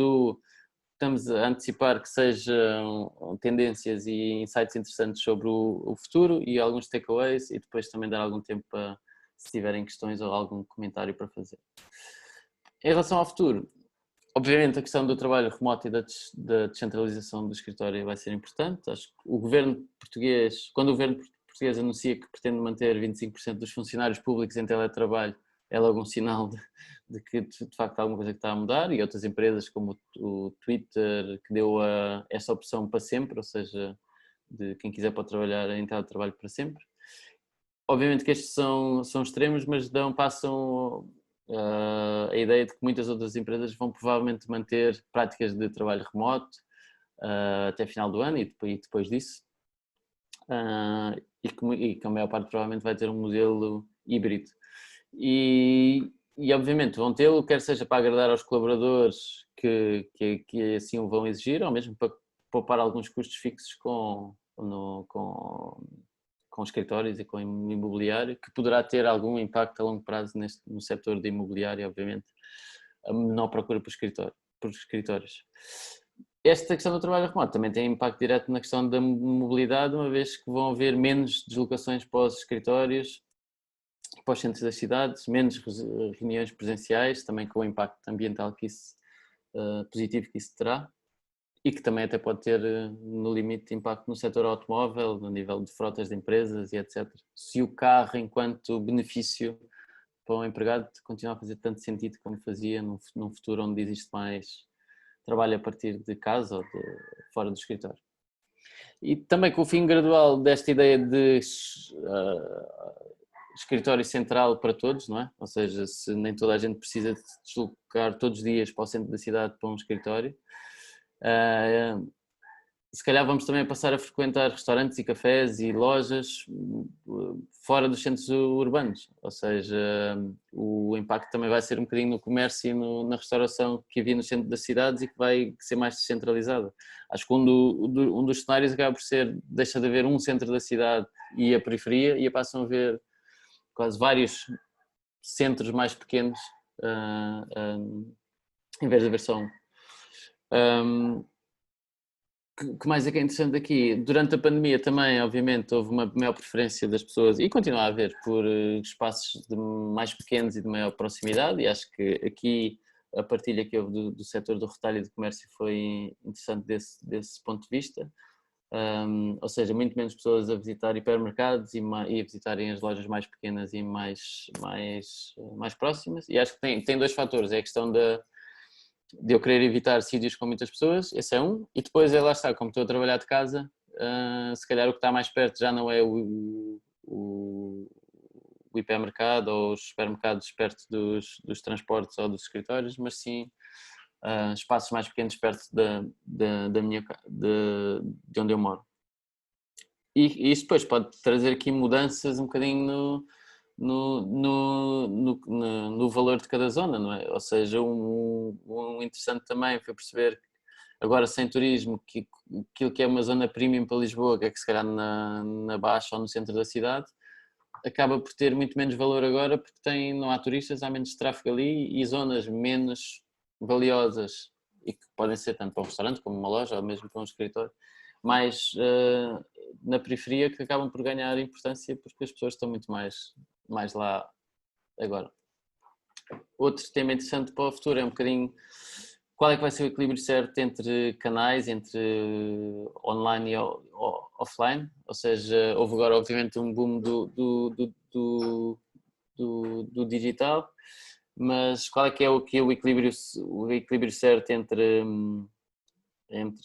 estamos a antecipar que sejam tendências e insights interessantes sobre o futuro e alguns takeaways, e depois também dar algum tempo para, se tiverem questões ou algum comentário para fazer. Em relação ao futuro, obviamente a questão do trabalho remoto e da descentralização do escritório vai ser importante. Acho que o governo português, quando o governo português anuncia que pretende manter 25% dos funcionários públicos em teletrabalho, é logo um sinal de que de facto há alguma coisa que está a mudar, e outras empresas como o Twitter, que deu essa opção para sempre, ou seja, de quem quiser pode trabalhar em teletrabalho para sempre. Obviamente que estes são extremos, mas passam a ideia de que muitas outras empresas vão provavelmente manter práticas de trabalho remoto até final do ano e depois disso, e que a maior parte provavelmente vai ter um modelo híbrido. E obviamente vão tê-lo, quer seja para agradar aos colaboradores que assim o vão exigir, ou mesmo para poupar alguns custos fixos com escritórios e com imobiliário, que poderá ter algum impacto a longo prazo no setor de imobiliário, obviamente, a menor procura por escritórios. Esta questão do trabalho remoto também tem impacto direto na questão da mobilidade, uma vez que vão haver menos deslocações para os escritórios, para os centros das cidades, menos reuniões presenciais, também com o impacto ambiental positivo que isso terá, e que também até pode ter, no limite, impacto no setor automóvel, no nível de frotas de empresas e etc. Se o carro, enquanto benefício para o empregado, continua a fazer tanto sentido como fazia num futuro onde existe mais trabalho a partir de casa ou fora do escritório. E também com o fim gradual desta ideia de escritório central para todos, não é? Ou seja, se nem toda a gente precisa de deslocar todos os dias para o centro da cidade para um escritório, se calhar vamos também passar a frequentar restaurantes e cafés e lojas fora dos centros urbanos, ou seja, o impacto também vai ser um bocadinho no comércio e na restauração que havia no centro das cidades e que vai ser mais descentralizada. Acho que um dos cenários acaba por ser, deixa de haver um centro da cidade e a periferia, e passam a haver quase vários centros mais pequenos, em vez de haver só um. Que mais é que é interessante aqui? Durante a pandemia também, obviamente, houve uma maior preferência das pessoas, e continua a haver, por espaços mais pequenos e de maior proximidade, e acho que aqui a partilha que houve do setor do retalho e do comércio foi interessante desse ponto de vista. Ou seja, muito menos pessoas a visitar hipermercados e a visitarem as lojas mais pequenas e mais próximas, e acho que tem dois fatores, é a questão de eu querer evitar sítios com muitas pessoas, esse é um, e depois lá está, como estou a trabalhar de casa, se calhar o que está mais perto já não é o hipermercado ou os supermercados perto dos transportes ou dos escritórios, mas sim espaços mais pequenos perto de onde eu moro. E isso depois pode trazer aqui mudanças um bocadinho no valor de cada zona, não é? Ou seja, um interessante também foi perceber que agora sem turismo, que aquilo que é uma zona premium para Lisboa, que é que se calhar na Baixa ou no centro da cidade, acaba por ter muito menos valor agora porque não há turistas, há menos tráfego ali, e zonas menos valiosas e que podem ser tanto para um restaurante como uma loja ou mesmo para um escritório, mais na periferia, que acabam por ganhar importância porque as pessoas estão muito mais lá agora. Outro tema interessante para o futuro é um bocadinho qual é que vai ser o equilíbrio certo entre canais, entre online e offline, ou seja, houve agora obviamente um boom do digital, mas qual é que é o equilíbrio certo entre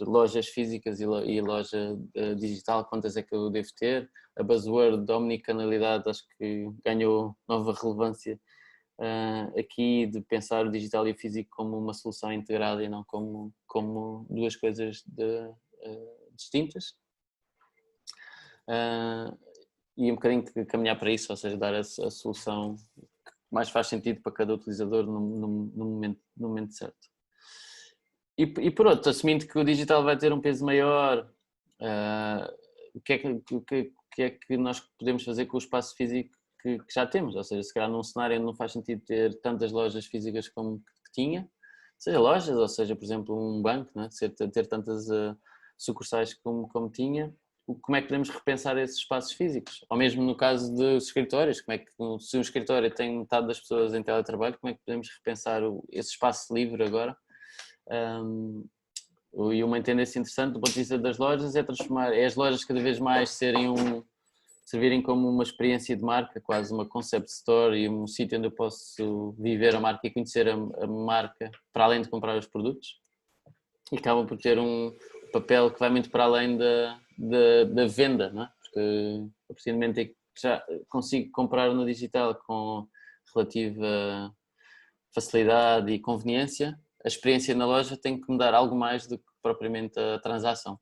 lojas físicas e loja digital, quantas é que eu devo ter? A buzzword da omnicanalidade acho que ganhou nova relevância aqui, de pensar o digital e o físico como uma solução integrada e não como duas coisas distintas. E um bocadinho de caminhar para isso, ou seja, dar a solução que mais faz sentido para cada utilizador no momento certo. E por outro, assumindo que o digital vai ter um peso maior, o que é que nós podemos fazer com o espaço físico que já temos? Ou seja, se calhar num cenário onde não faz sentido ter tantas lojas físicas como que tinha, seja lojas, ou seja, por exemplo, um banco, não é? Ter tantas sucursais como tinha, como é que podemos repensar esses espaços físicos? Ou mesmo no caso dos escritórios, se um escritório tem metade das pessoas em teletrabalho, como é que podemos repensar esse espaço livre agora? E uma tendência interessante do ponto de vista das lojas é transformar as lojas cada vez mais servirem como uma experiência de marca, quase uma concept store e um sítio onde eu posso viver a marca e conhecer a marca para além de comprar os produtos, e acabam por ter um papel que vai muito para além da venda, não é? Porque a partir do momento em que já consigo comprar no digital com relativa facilidade e conveniência, a experiência na loja tem que me dar algo mais do que propriamente a transação.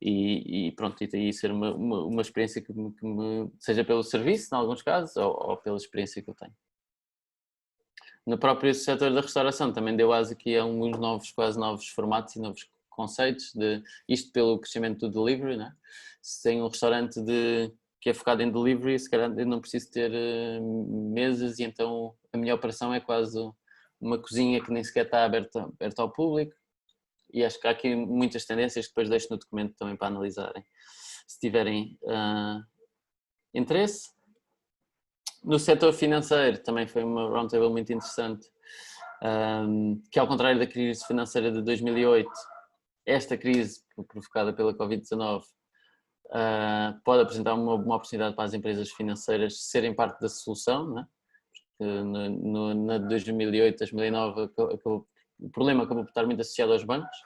E pronto, e daí ser uma experiência que seja pelo serviço, em alguns casos, ou pela experiência que eu tenho. No próprio setor da restauração também deu asa aqui a alguns quase novos formatos e novos conceitos, isto pelo crescimento do delivery, né? Se tem um restaurante que é focado em delivery, se calhar eu não preciso ter mesas, e então a minha operação é quase uma cozinha que nem sequer está aberta ao público. E acho que há aqui muitas tendências que depois deixo no documento também para analisarem, se tiverem interesse. No setor financeiro também foi uma roundtable muito interessante, que ao contrário da crise financeira de 2008, esta crise provocada pela Covid-19 pode apresentar uma oportunidade para as empresas financeiras serem parte da solução, não é? Porque na 2008, 2009 o problema acabou por estar muito associado aos bancos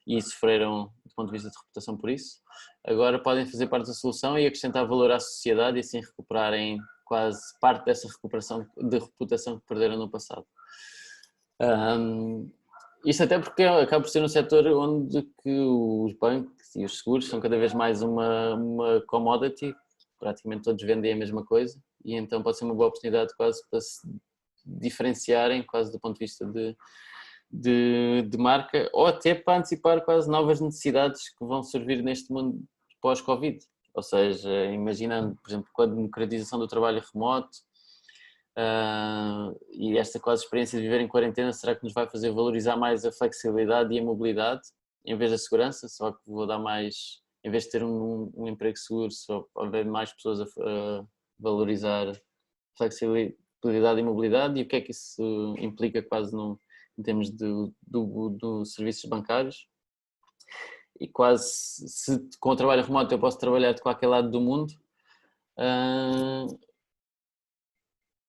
e sofreram do ponto de vista de reputação por isso. Agora podem fazer parte da solução e acrescentar valor à sociedade e assim recuperarem quase parte dessa recuperação de reputação que perderam no passado. Isto até porque acaba por ser um setor onde que os bancos e os seguros são cada vez mais uma commodity, praticamente todos vendem a mesma coisa, e então pode ser uma boa oportunidade quase para se diferenciarem quase do ponto de vista de marca, ou até para antecipar quase novas necessidades que vão servir neste mundo pós-Covid. Ou seja, imaginando, por exemplo, com a democratização do trabalho remoto e esta quase experiência de viver em quarentena, será que nos vai fazer valorizar mais a flexibilidade e a mobilidade em vez da segurança? Só que vou dar mais, em vez de ter um emprego seguro, só haver mais pessoas a valorizar flexibilidade e mobilidade, e o que é que isso implica quase em termos do serviços bancários. E quase, se com o trabalho remoto eu posso trabalhar de qualquer lado do mundo,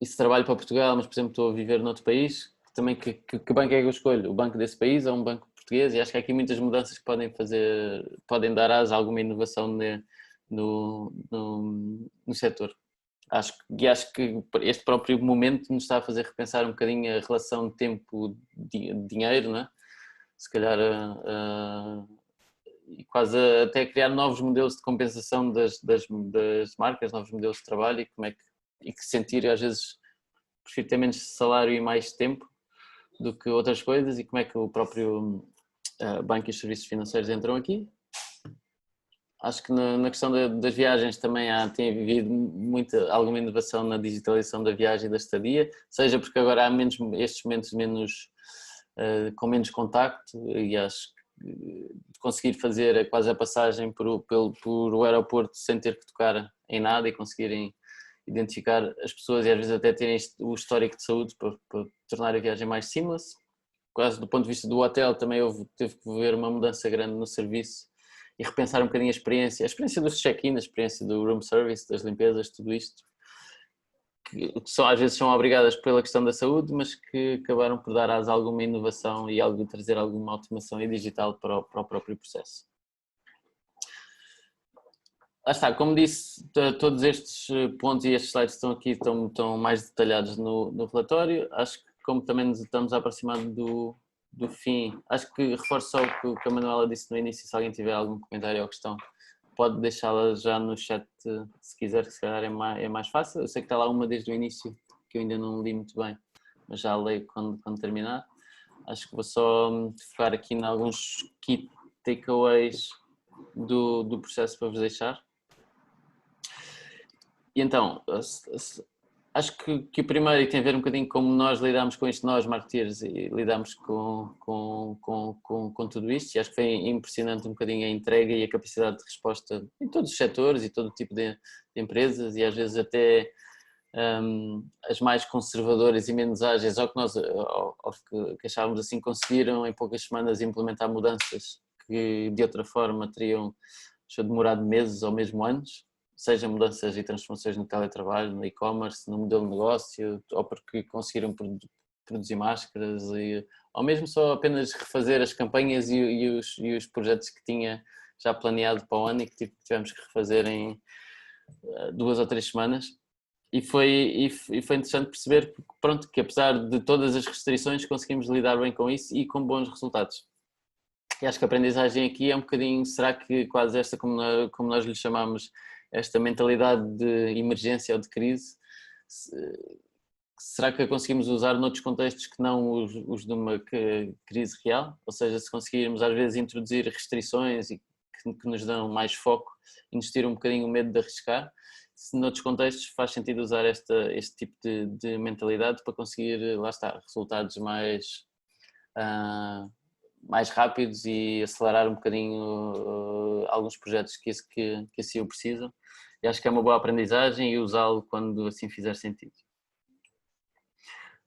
e se trabalho para Portugal, mas por exemplo estou a viver noutro país, também que banco é que eu escolho? O banco desse país ou um banco português? E acho que há aqui muitas mudanças que podem dar asa a alguma inovação no setor. Acho que este próprio momento nos está a fazer repensar um bocadinho a relação tempo-dinheiro, não é? Se calhar e quase até criar novos modelos de compensação das marcas, novos modelos de trabalho, e que sentir às vezes prefiro ter menos salário e mais tempo do que outras coisas, e como é que o próprio banco e os serviços financeiros entram aqui. Acho que na questão das viagens também tem havido alguma inovação na digitalização da viagem e da estadia, seja porque agora há estes momentos menos com menos contacto, e acho que conseguir fazer quase a passagem por o aeroporto sem ter que tocar em nada e conseguirem identificar as pessoas e às vezes até terem o histórico de saúde para tornar a viagem mais seamless. Quase do ponto de vista do hotel também teve que haver uma mudança grande no serviço e repensar um bocadinho a experiência dos check-in, a experiência do room service, das limpezas, tudo isto, que às vezes são obrigadas pela questão da saúde, mas que acabaram por dar asa a alguma inovação e trazer alguma automação e digital para o próprio processo. Lá está, como disse, todos estes pontos e estes slides estão mais detalhados no relatório. Acho que como também nos estamos a aproximar do fim, acho que reforço só o que a Manuela disse no início. Se alguém tiver algum comentário ou questão, pode deixá-la já no chat, se quiser, que se calhar é mais fácil. Eu sei que está lá uma desde o início, que eu ainda não li muito bem, mas já leio quando terminar. Acho que vou só focar aqui em alguns key takeaways do processo para vos deixar. E então, acho que o primeiro tem a ver um bocadinho como nós lidamos com isto, nós marketeers, e lidamos com tudo isto, e acho que foi impressionante um bocadinho a entrega e a capacidade de resposta em todos os setores e todo tipo de empresas, e às vezes até as mais conservadoras e menos ágeis, ou que achávamos assim, conseguiram em poucas semanas implementar mudanças que de outra forma teriam demorado meses ou mesmo anos, seja mudanças e transformações no teletrabalho, no e-commerce, no modelo de negócio, ou porque conseguiram produzir máscaras, ou mesmo só apenas refazer as campanhas e os projetos que tinha já planeado para o ano e que tivemos que refazer em 2 ou 3 semanas. E foi interessante perceber que apesar de todas as restrições conseguimos lidar bem com isso e com bons resultados. E acho que a aprendizagem aqui é um bocadinho, será que quase esta, como nós lhe chamamos, esta mentalidade de emergência ou de crise, será que a conseguimos usar noutros contextos que não os de uma crise real? Ou seja, se conseguirmos às vezes introduzir restrições e que nos dão mais foco e nos tiram um bocadinho o medo de arriscar, se noutros contextos faz sentido usar este tipo de mentalidade para conseguir, lá está, resultados mais rápidos e acelerar um bocadinho alguns projetos que assim o precisam. E acho que é uma boa aprendizagem e usá-lo quando assim fizer sentido.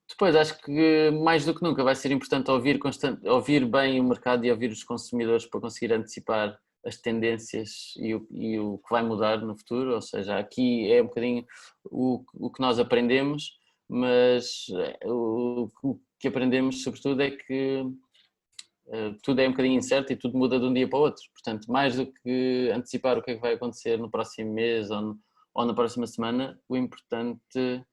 Depois, acho que mais do que nunca vai ser importante ouvir bem o mercado e ouvir os consumidores para conseguir antecipar as tendências e o que vai mudar no futuro. Ou seja, aqui é um bocadinho o que nós aprendemos, mas o que aprendemos sobretudo é que tudo é um bocadinho incerto e tudo muda de um dia para o outro. Portanto, mais do que antecipar o que é que vai acontecer no próximo mês ou na próxima semana, o importante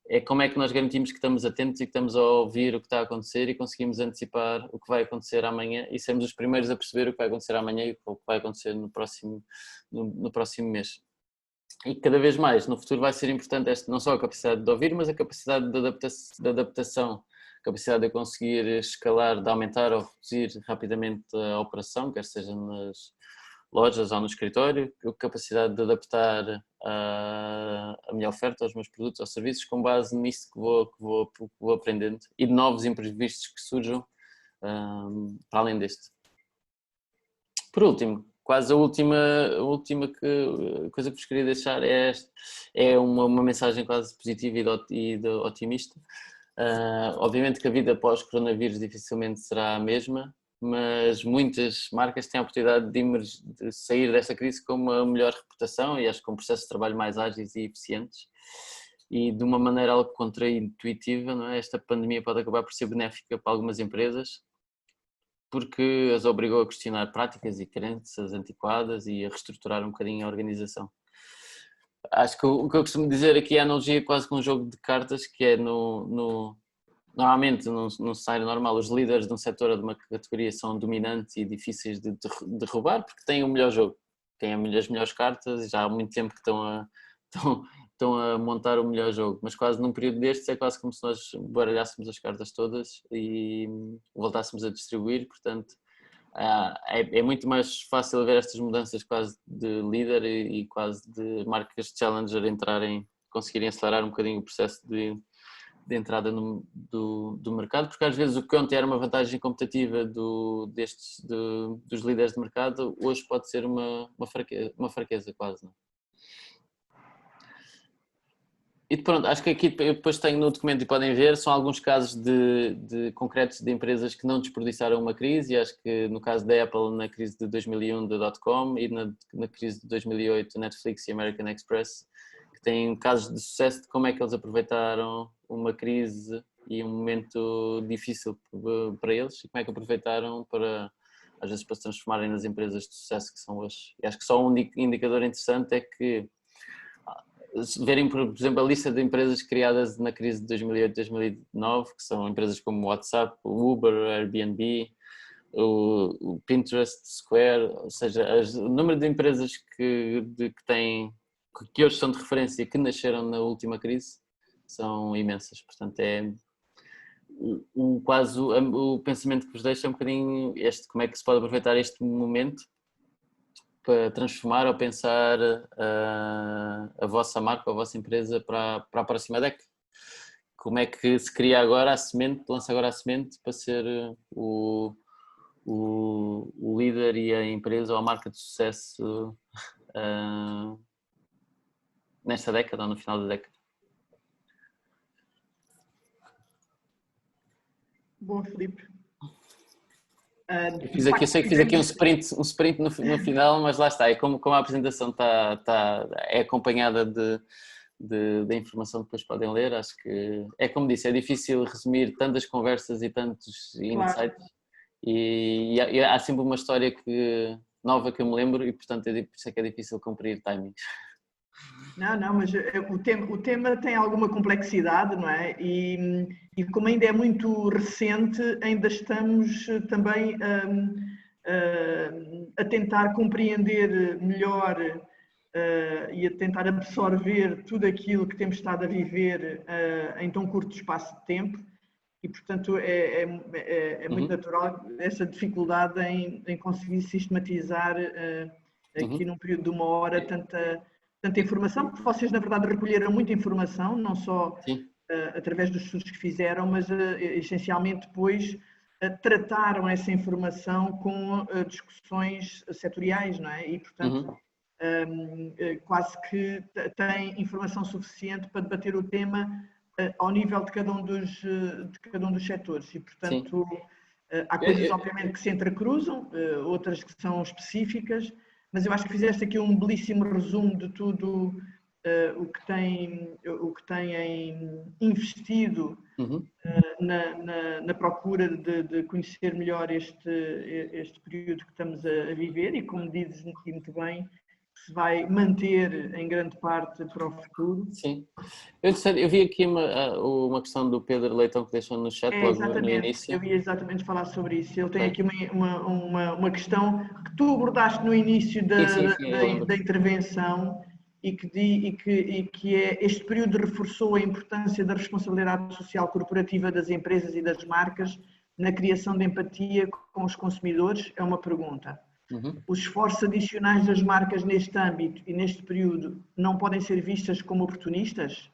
é como é que nós garantimos que estamos atentos e que estamos a ouvir o que está a acontecer e conseguimos antecipar o que vai acontecer amanhã e sermos os primeiros a perceber o que vai acontecer amanhã e o que vai acontecer no próximo mês. E cada vez mais no futuro vai ser importante não só a capacidade de ouvir, mas a capacidade de adaptação, a capacidade de conseguir escalar, de aumentar ou reduzir rapidamente a operação, quer seja nas lojas ou no escritório, a capacidade de adaptar a minha oferta aos meus produtos ou serviços com base nisso que vou aprendendo e de novos imprevistos que surjam para além deste. Por último, quase a última coisa que vos queria deixar é uma mensagem quase positiva e otimista. Obviamente que a vida pós-coronavírus dificilmente será a mesma, mas muitas marcas têm a oportunidade de sair desta crise com uma melhor reputação e acho que com processos de trabalho mais ágeis e eficientes e de uma maneira algo contraintuitiva, não é? Esta pandemia pode acabar por ser benéfica para algumas empresas porque as obrigou a questionar práticas e crenças antiquadas e a reestruturar um bocadinho a organização. Acho que o que eu costumo dizer aqui é a analogia quase com um jogo de cartas, que é normalmente num cenário normal os líderes de um setor ou de uma categoria são dominantes e difíceis de derrubar porque têm o melhor jogo, têm as melhores cartas e já há muito tempo que estão a montar o melhor jogo, mas quase num período destes é quase como se nós baralhássemos as cartas todas e voltássemos a distribuir, portanto é muito mais fácil ver estas mudanças quase de líder e quase de marcas de challenger conseguirem acelerar um bocadinho o processo de de entrada do mercado, porque às vezes o que ontem era uma vantagem competitiva dos líderes de mercado, hoje pode ser uma fraqueza quase, não é? E pronto, acho que aqui eu depois tenho no documento e podem ver, são alguns casos de concretos de empresas que não desperdiçaram uma crise, e acho que no caso da Apple, na crise de 2001 da .com e na crise de 2008 Netflix e American Express, que têm casos de sucesso de como é que eles aproveitaram uma crise e um momento difícil para eles e como é que aproveitaram às vezes para se transformarem nas empresas de sucesso que são hoje. E acho que só um indicador interessante é que verem, por exemplo, a lista de empresas criadas na crise de 2008-2009, que são empresas como o WhatsApp, o Uber, o Airbnb, o Pinterest, Square, ou seja, o número de empresas que hoje são de referência e que nasceram na última crise são imensas. Portanto, é quase o pensamento que vos deixo é um bocadinho como é que se pode aproveitar este momento para transformar ou pensar a vossa marca, a vossa empresa para a próxima década. Como é que se cria agora a semente, lança agora a semente para ser o líder e a empresa ou a marca de sucesso nesta década ou no final da década? Bom, Filipe. Eu sei que fiz aqui um sprint no final, mas lá está, é como a apresentação é acompanhada da informação que depois podem ler, acho que é como disse, é difícil resumir tantas conversas e tantos insights, claro. E há sempre uma história nova que eu me lembro e portanto por isso é que é difícil cumprir timings. Não, mas o tema tem alguma complexidade, não é? E como ainda é muito recente, ainda estamos também a tentar compreender melhor e a tentar absorver tudo aquilo que temos estado a viver em tão curto espaço de tempo. E, portanto, é muito natural essa dificuldade em conseguir sistematizar aqui num período de uma hora tanta informação, porque vocês, na verdade, recolheram muita informação, não só através dos estudos que fizeram, mas essencialmente depois trataram essa informação com discussões setoriais, não é? E, portanto, quase que têm informação suficiente para debater o tema ao nível de cada um dos setores. E, portanto, há coisas, obviamente, que se entrecruzam, outras que são específicas, mas eu acho que fizeste aqui um belíssimo resumo de tudo o que têm investido na procura de conhecer melhor este período que estamos a viver e, como dizes muito bem, se vai manter em grande parte para o futuro. Sim. Eu vi aqui uma questão do Pedro Leitão que deixou no chat logo no início. Eu ia exatamente falar sobre isso. Ele tem aqui uma questão que tu abordaste no início da intervenção e que este período reforçou a importância da responsabilidade social corporativa das empresas e das marcas na criação de empatia com os consumidores. É uma pergunta. Os esforços adicionais das marcas neste âmbito e neste período não podem ser vistas como oportunistas?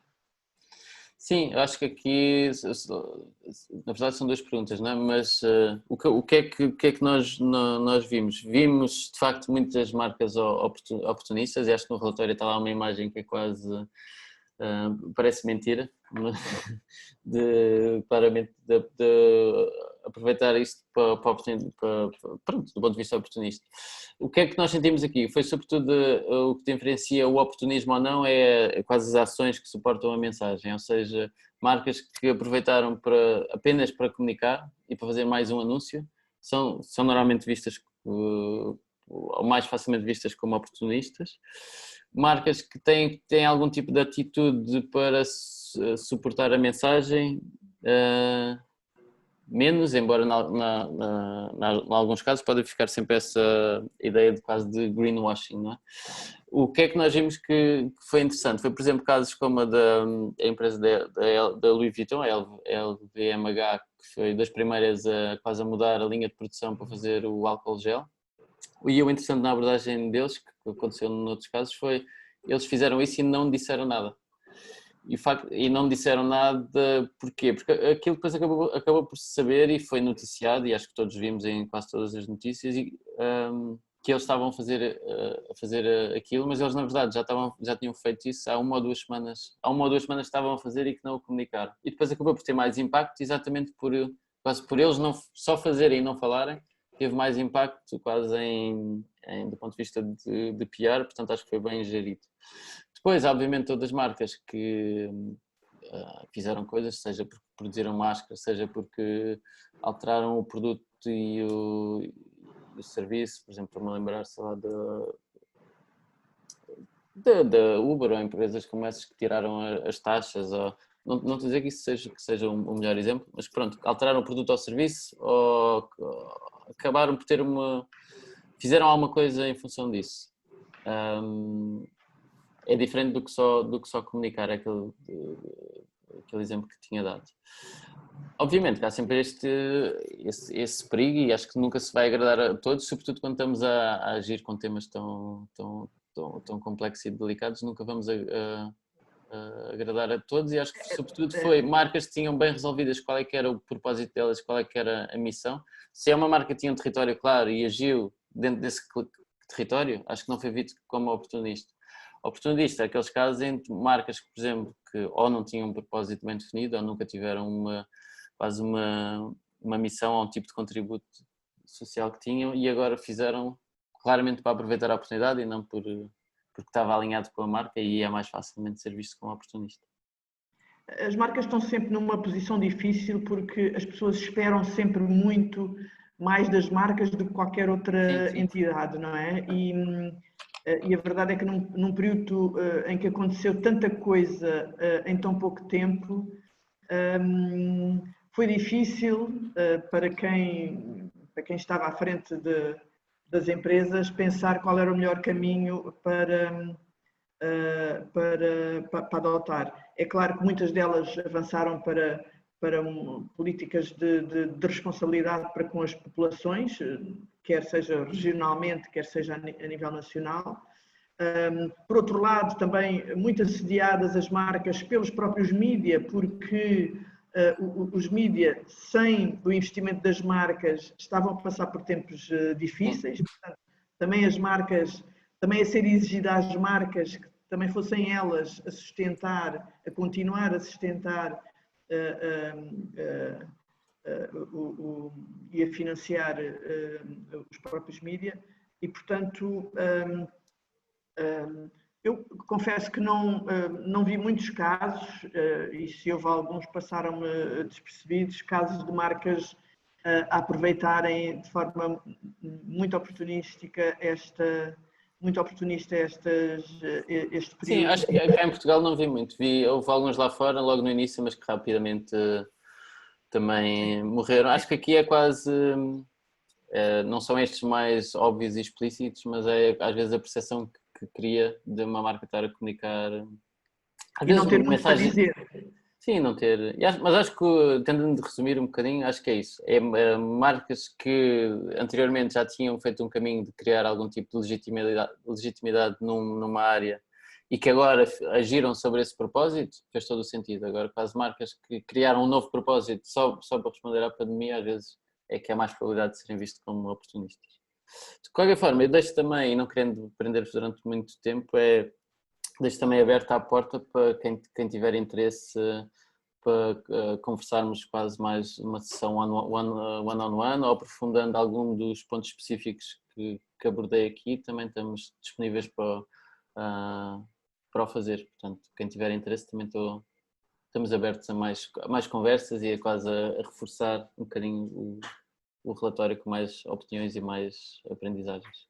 Sim, eu acho que aqui, na verdade, são duas perguntas, não é? Mas o que é que nós vimos? Vimos, de facto, muitas marcas oportunistas, e acho que no relatório está lá uma imagem que é quase, parece mentira, claramente de aproveitar isto pronto, do ponto de vista oportunista. O que é que nós sentimos aqui? Foi sobretudo o que diferencia o oportunismo ou não é quase as ações que suportam a mensagem, ou seja, marcas que aproveitaram apenas para comunicar e para fazer mais um anúncio são normalmente vistas ou mais facilmente vistas como oportunistas. Marcas que têm algum tipo de atitude para suportar a mensagem, menos, embora em alguns casos pode ficar sempre essa ideia de quase de greenwashing, não é? O que é que nós vimos que foi interessante? Foi, por exemplo, casos como a empresa da Louis Vuitton, a LVMH, que foi das primeiras a quase a mudar a linha de produção para fazer o álcool gel. E o interessante na abordagem deles, que aconteceu noutros casos, foi eles fizeram isso e não disseram nada. e não disseram nada, porquê? Porque aquilo depois acabou por se saber e foi noticiado, e acho que todos vimos em quase todas as notícias, que eles estavam a fazer aquilo, mas eles na verdade já tinham feito isso há uma ou duas semanas estavam a fazer e que não o comunicaram. E depois acabou por ter mais impacto, exatamente quase por eles não só fazerem e não falarem, teve mais impacto quase do ponto de vista de PR, portanto acho que foi bem gerido. Depois, obviamente, todas as marcas que fizeram coisas, seja porque produziram máscaras, seja porque alteraram o produto e o serviço, por exemplo, para me lembrar, sei lá, da Uber ou empresas como essas que tiraram as taxas, ou, não estou a dizer que isso seja o melhor exemplo, mas pronto, alteraram o produto ou serviço ou acabaram por fizeram alguma coisa em função disso. É diferente do que só comunicar, aquele exemplo que tinha dado. Obviamente que há sempre esse perigo e acho que nunca se vai agradar a todos, sobretudo quando estamos a agir com temas tão complexos e delicados, nunca vamos agradar a todos e acho que sobretudo foi marcas que tinham bem resolvidas qual é que era o propósito delas, qual é que era a missão. Se é uma marca que tinha um território claro e agiu dentro desse território, acho que não foi visto como oportunista. Oportunista é aqueles casos entre marcas que, por exemplo, que ou não tinham um propósito bem definido ou nunca tiveram quase uma missão ou um tipo de contributo social que tinham e agora fizeram claramente para aproveitar a oportunidade e não porque estava alinhado com a marca e é mais facilmente ser visto como oportunista. As marcas estão sempre numa posição difícil porque as pessoas esperam sempre muito mais das marcas do que qualquer outra entidade, não é? E a verdade é que num período em que aconteceu tanta coisa em tão pouco tempo, foi difícil para quem estava à frente das empresas pensar qual era o melhor caminho para adotar. É claro que muitas delas avançaram para políticas de responsabilidade para com as populações, quer seja regionalmente, quer seja a nível nacional. Por outro lado, também muito assediadas as marcas pelos próprios mídia, porque os mídia, sem o investimento das marcas, estavam a passar por tempos difíceis. Portanto, também as marcas, também a ser exigida às marcas que também fossem elas a sustentar, a continuar a sustentar e a financiar os próprios mídia. E, portanto, eu confesso que não vi muitos casos, e se houve alguns passaram-me despercebidos, casos de marcas a aproveitarem de forma muito oportunística este período. Sim, acho que cá em Portugal não vi muito. Houve alguns lá fora, logo no início, mas que rapidamente também morreram. Acho que aqui é quase... não são estes mais óbvios e explícitos, mas é às vezes a percepção que cria de uma marca estar a comunicar. Às vezes não ter muito para dizer. Sim, não ter. Mas acho que, tentando resumir um bocadinho, acho que é isso. É marcas que anteriormente já tinham feito um caminho de criar algum tipo de legitimidade numa área e que agora agiram sobre esse propósito, fez todo o sentido. Agora, quase marcas que criaram um novo propósito só para responder à pandemia, às vezes é que há mais probabilidade de serem vistos como oportunistas. De qualquer forma, eu deixo também, e não querendo prender-vos durante muito tempo, deixo também aberta a porta para quem tiver interesse para conversarmos quase mais uma sessão one-on-one ou aprofundando algum dos pontos específicos que abordei aqui, também estamos disponíveis para o fazer. Portanto, quem tiver interesse também estamos abertos a mais conversas e a quase a reforçar um bocadinho o relatório com mais opiniões e mais aprendizagens.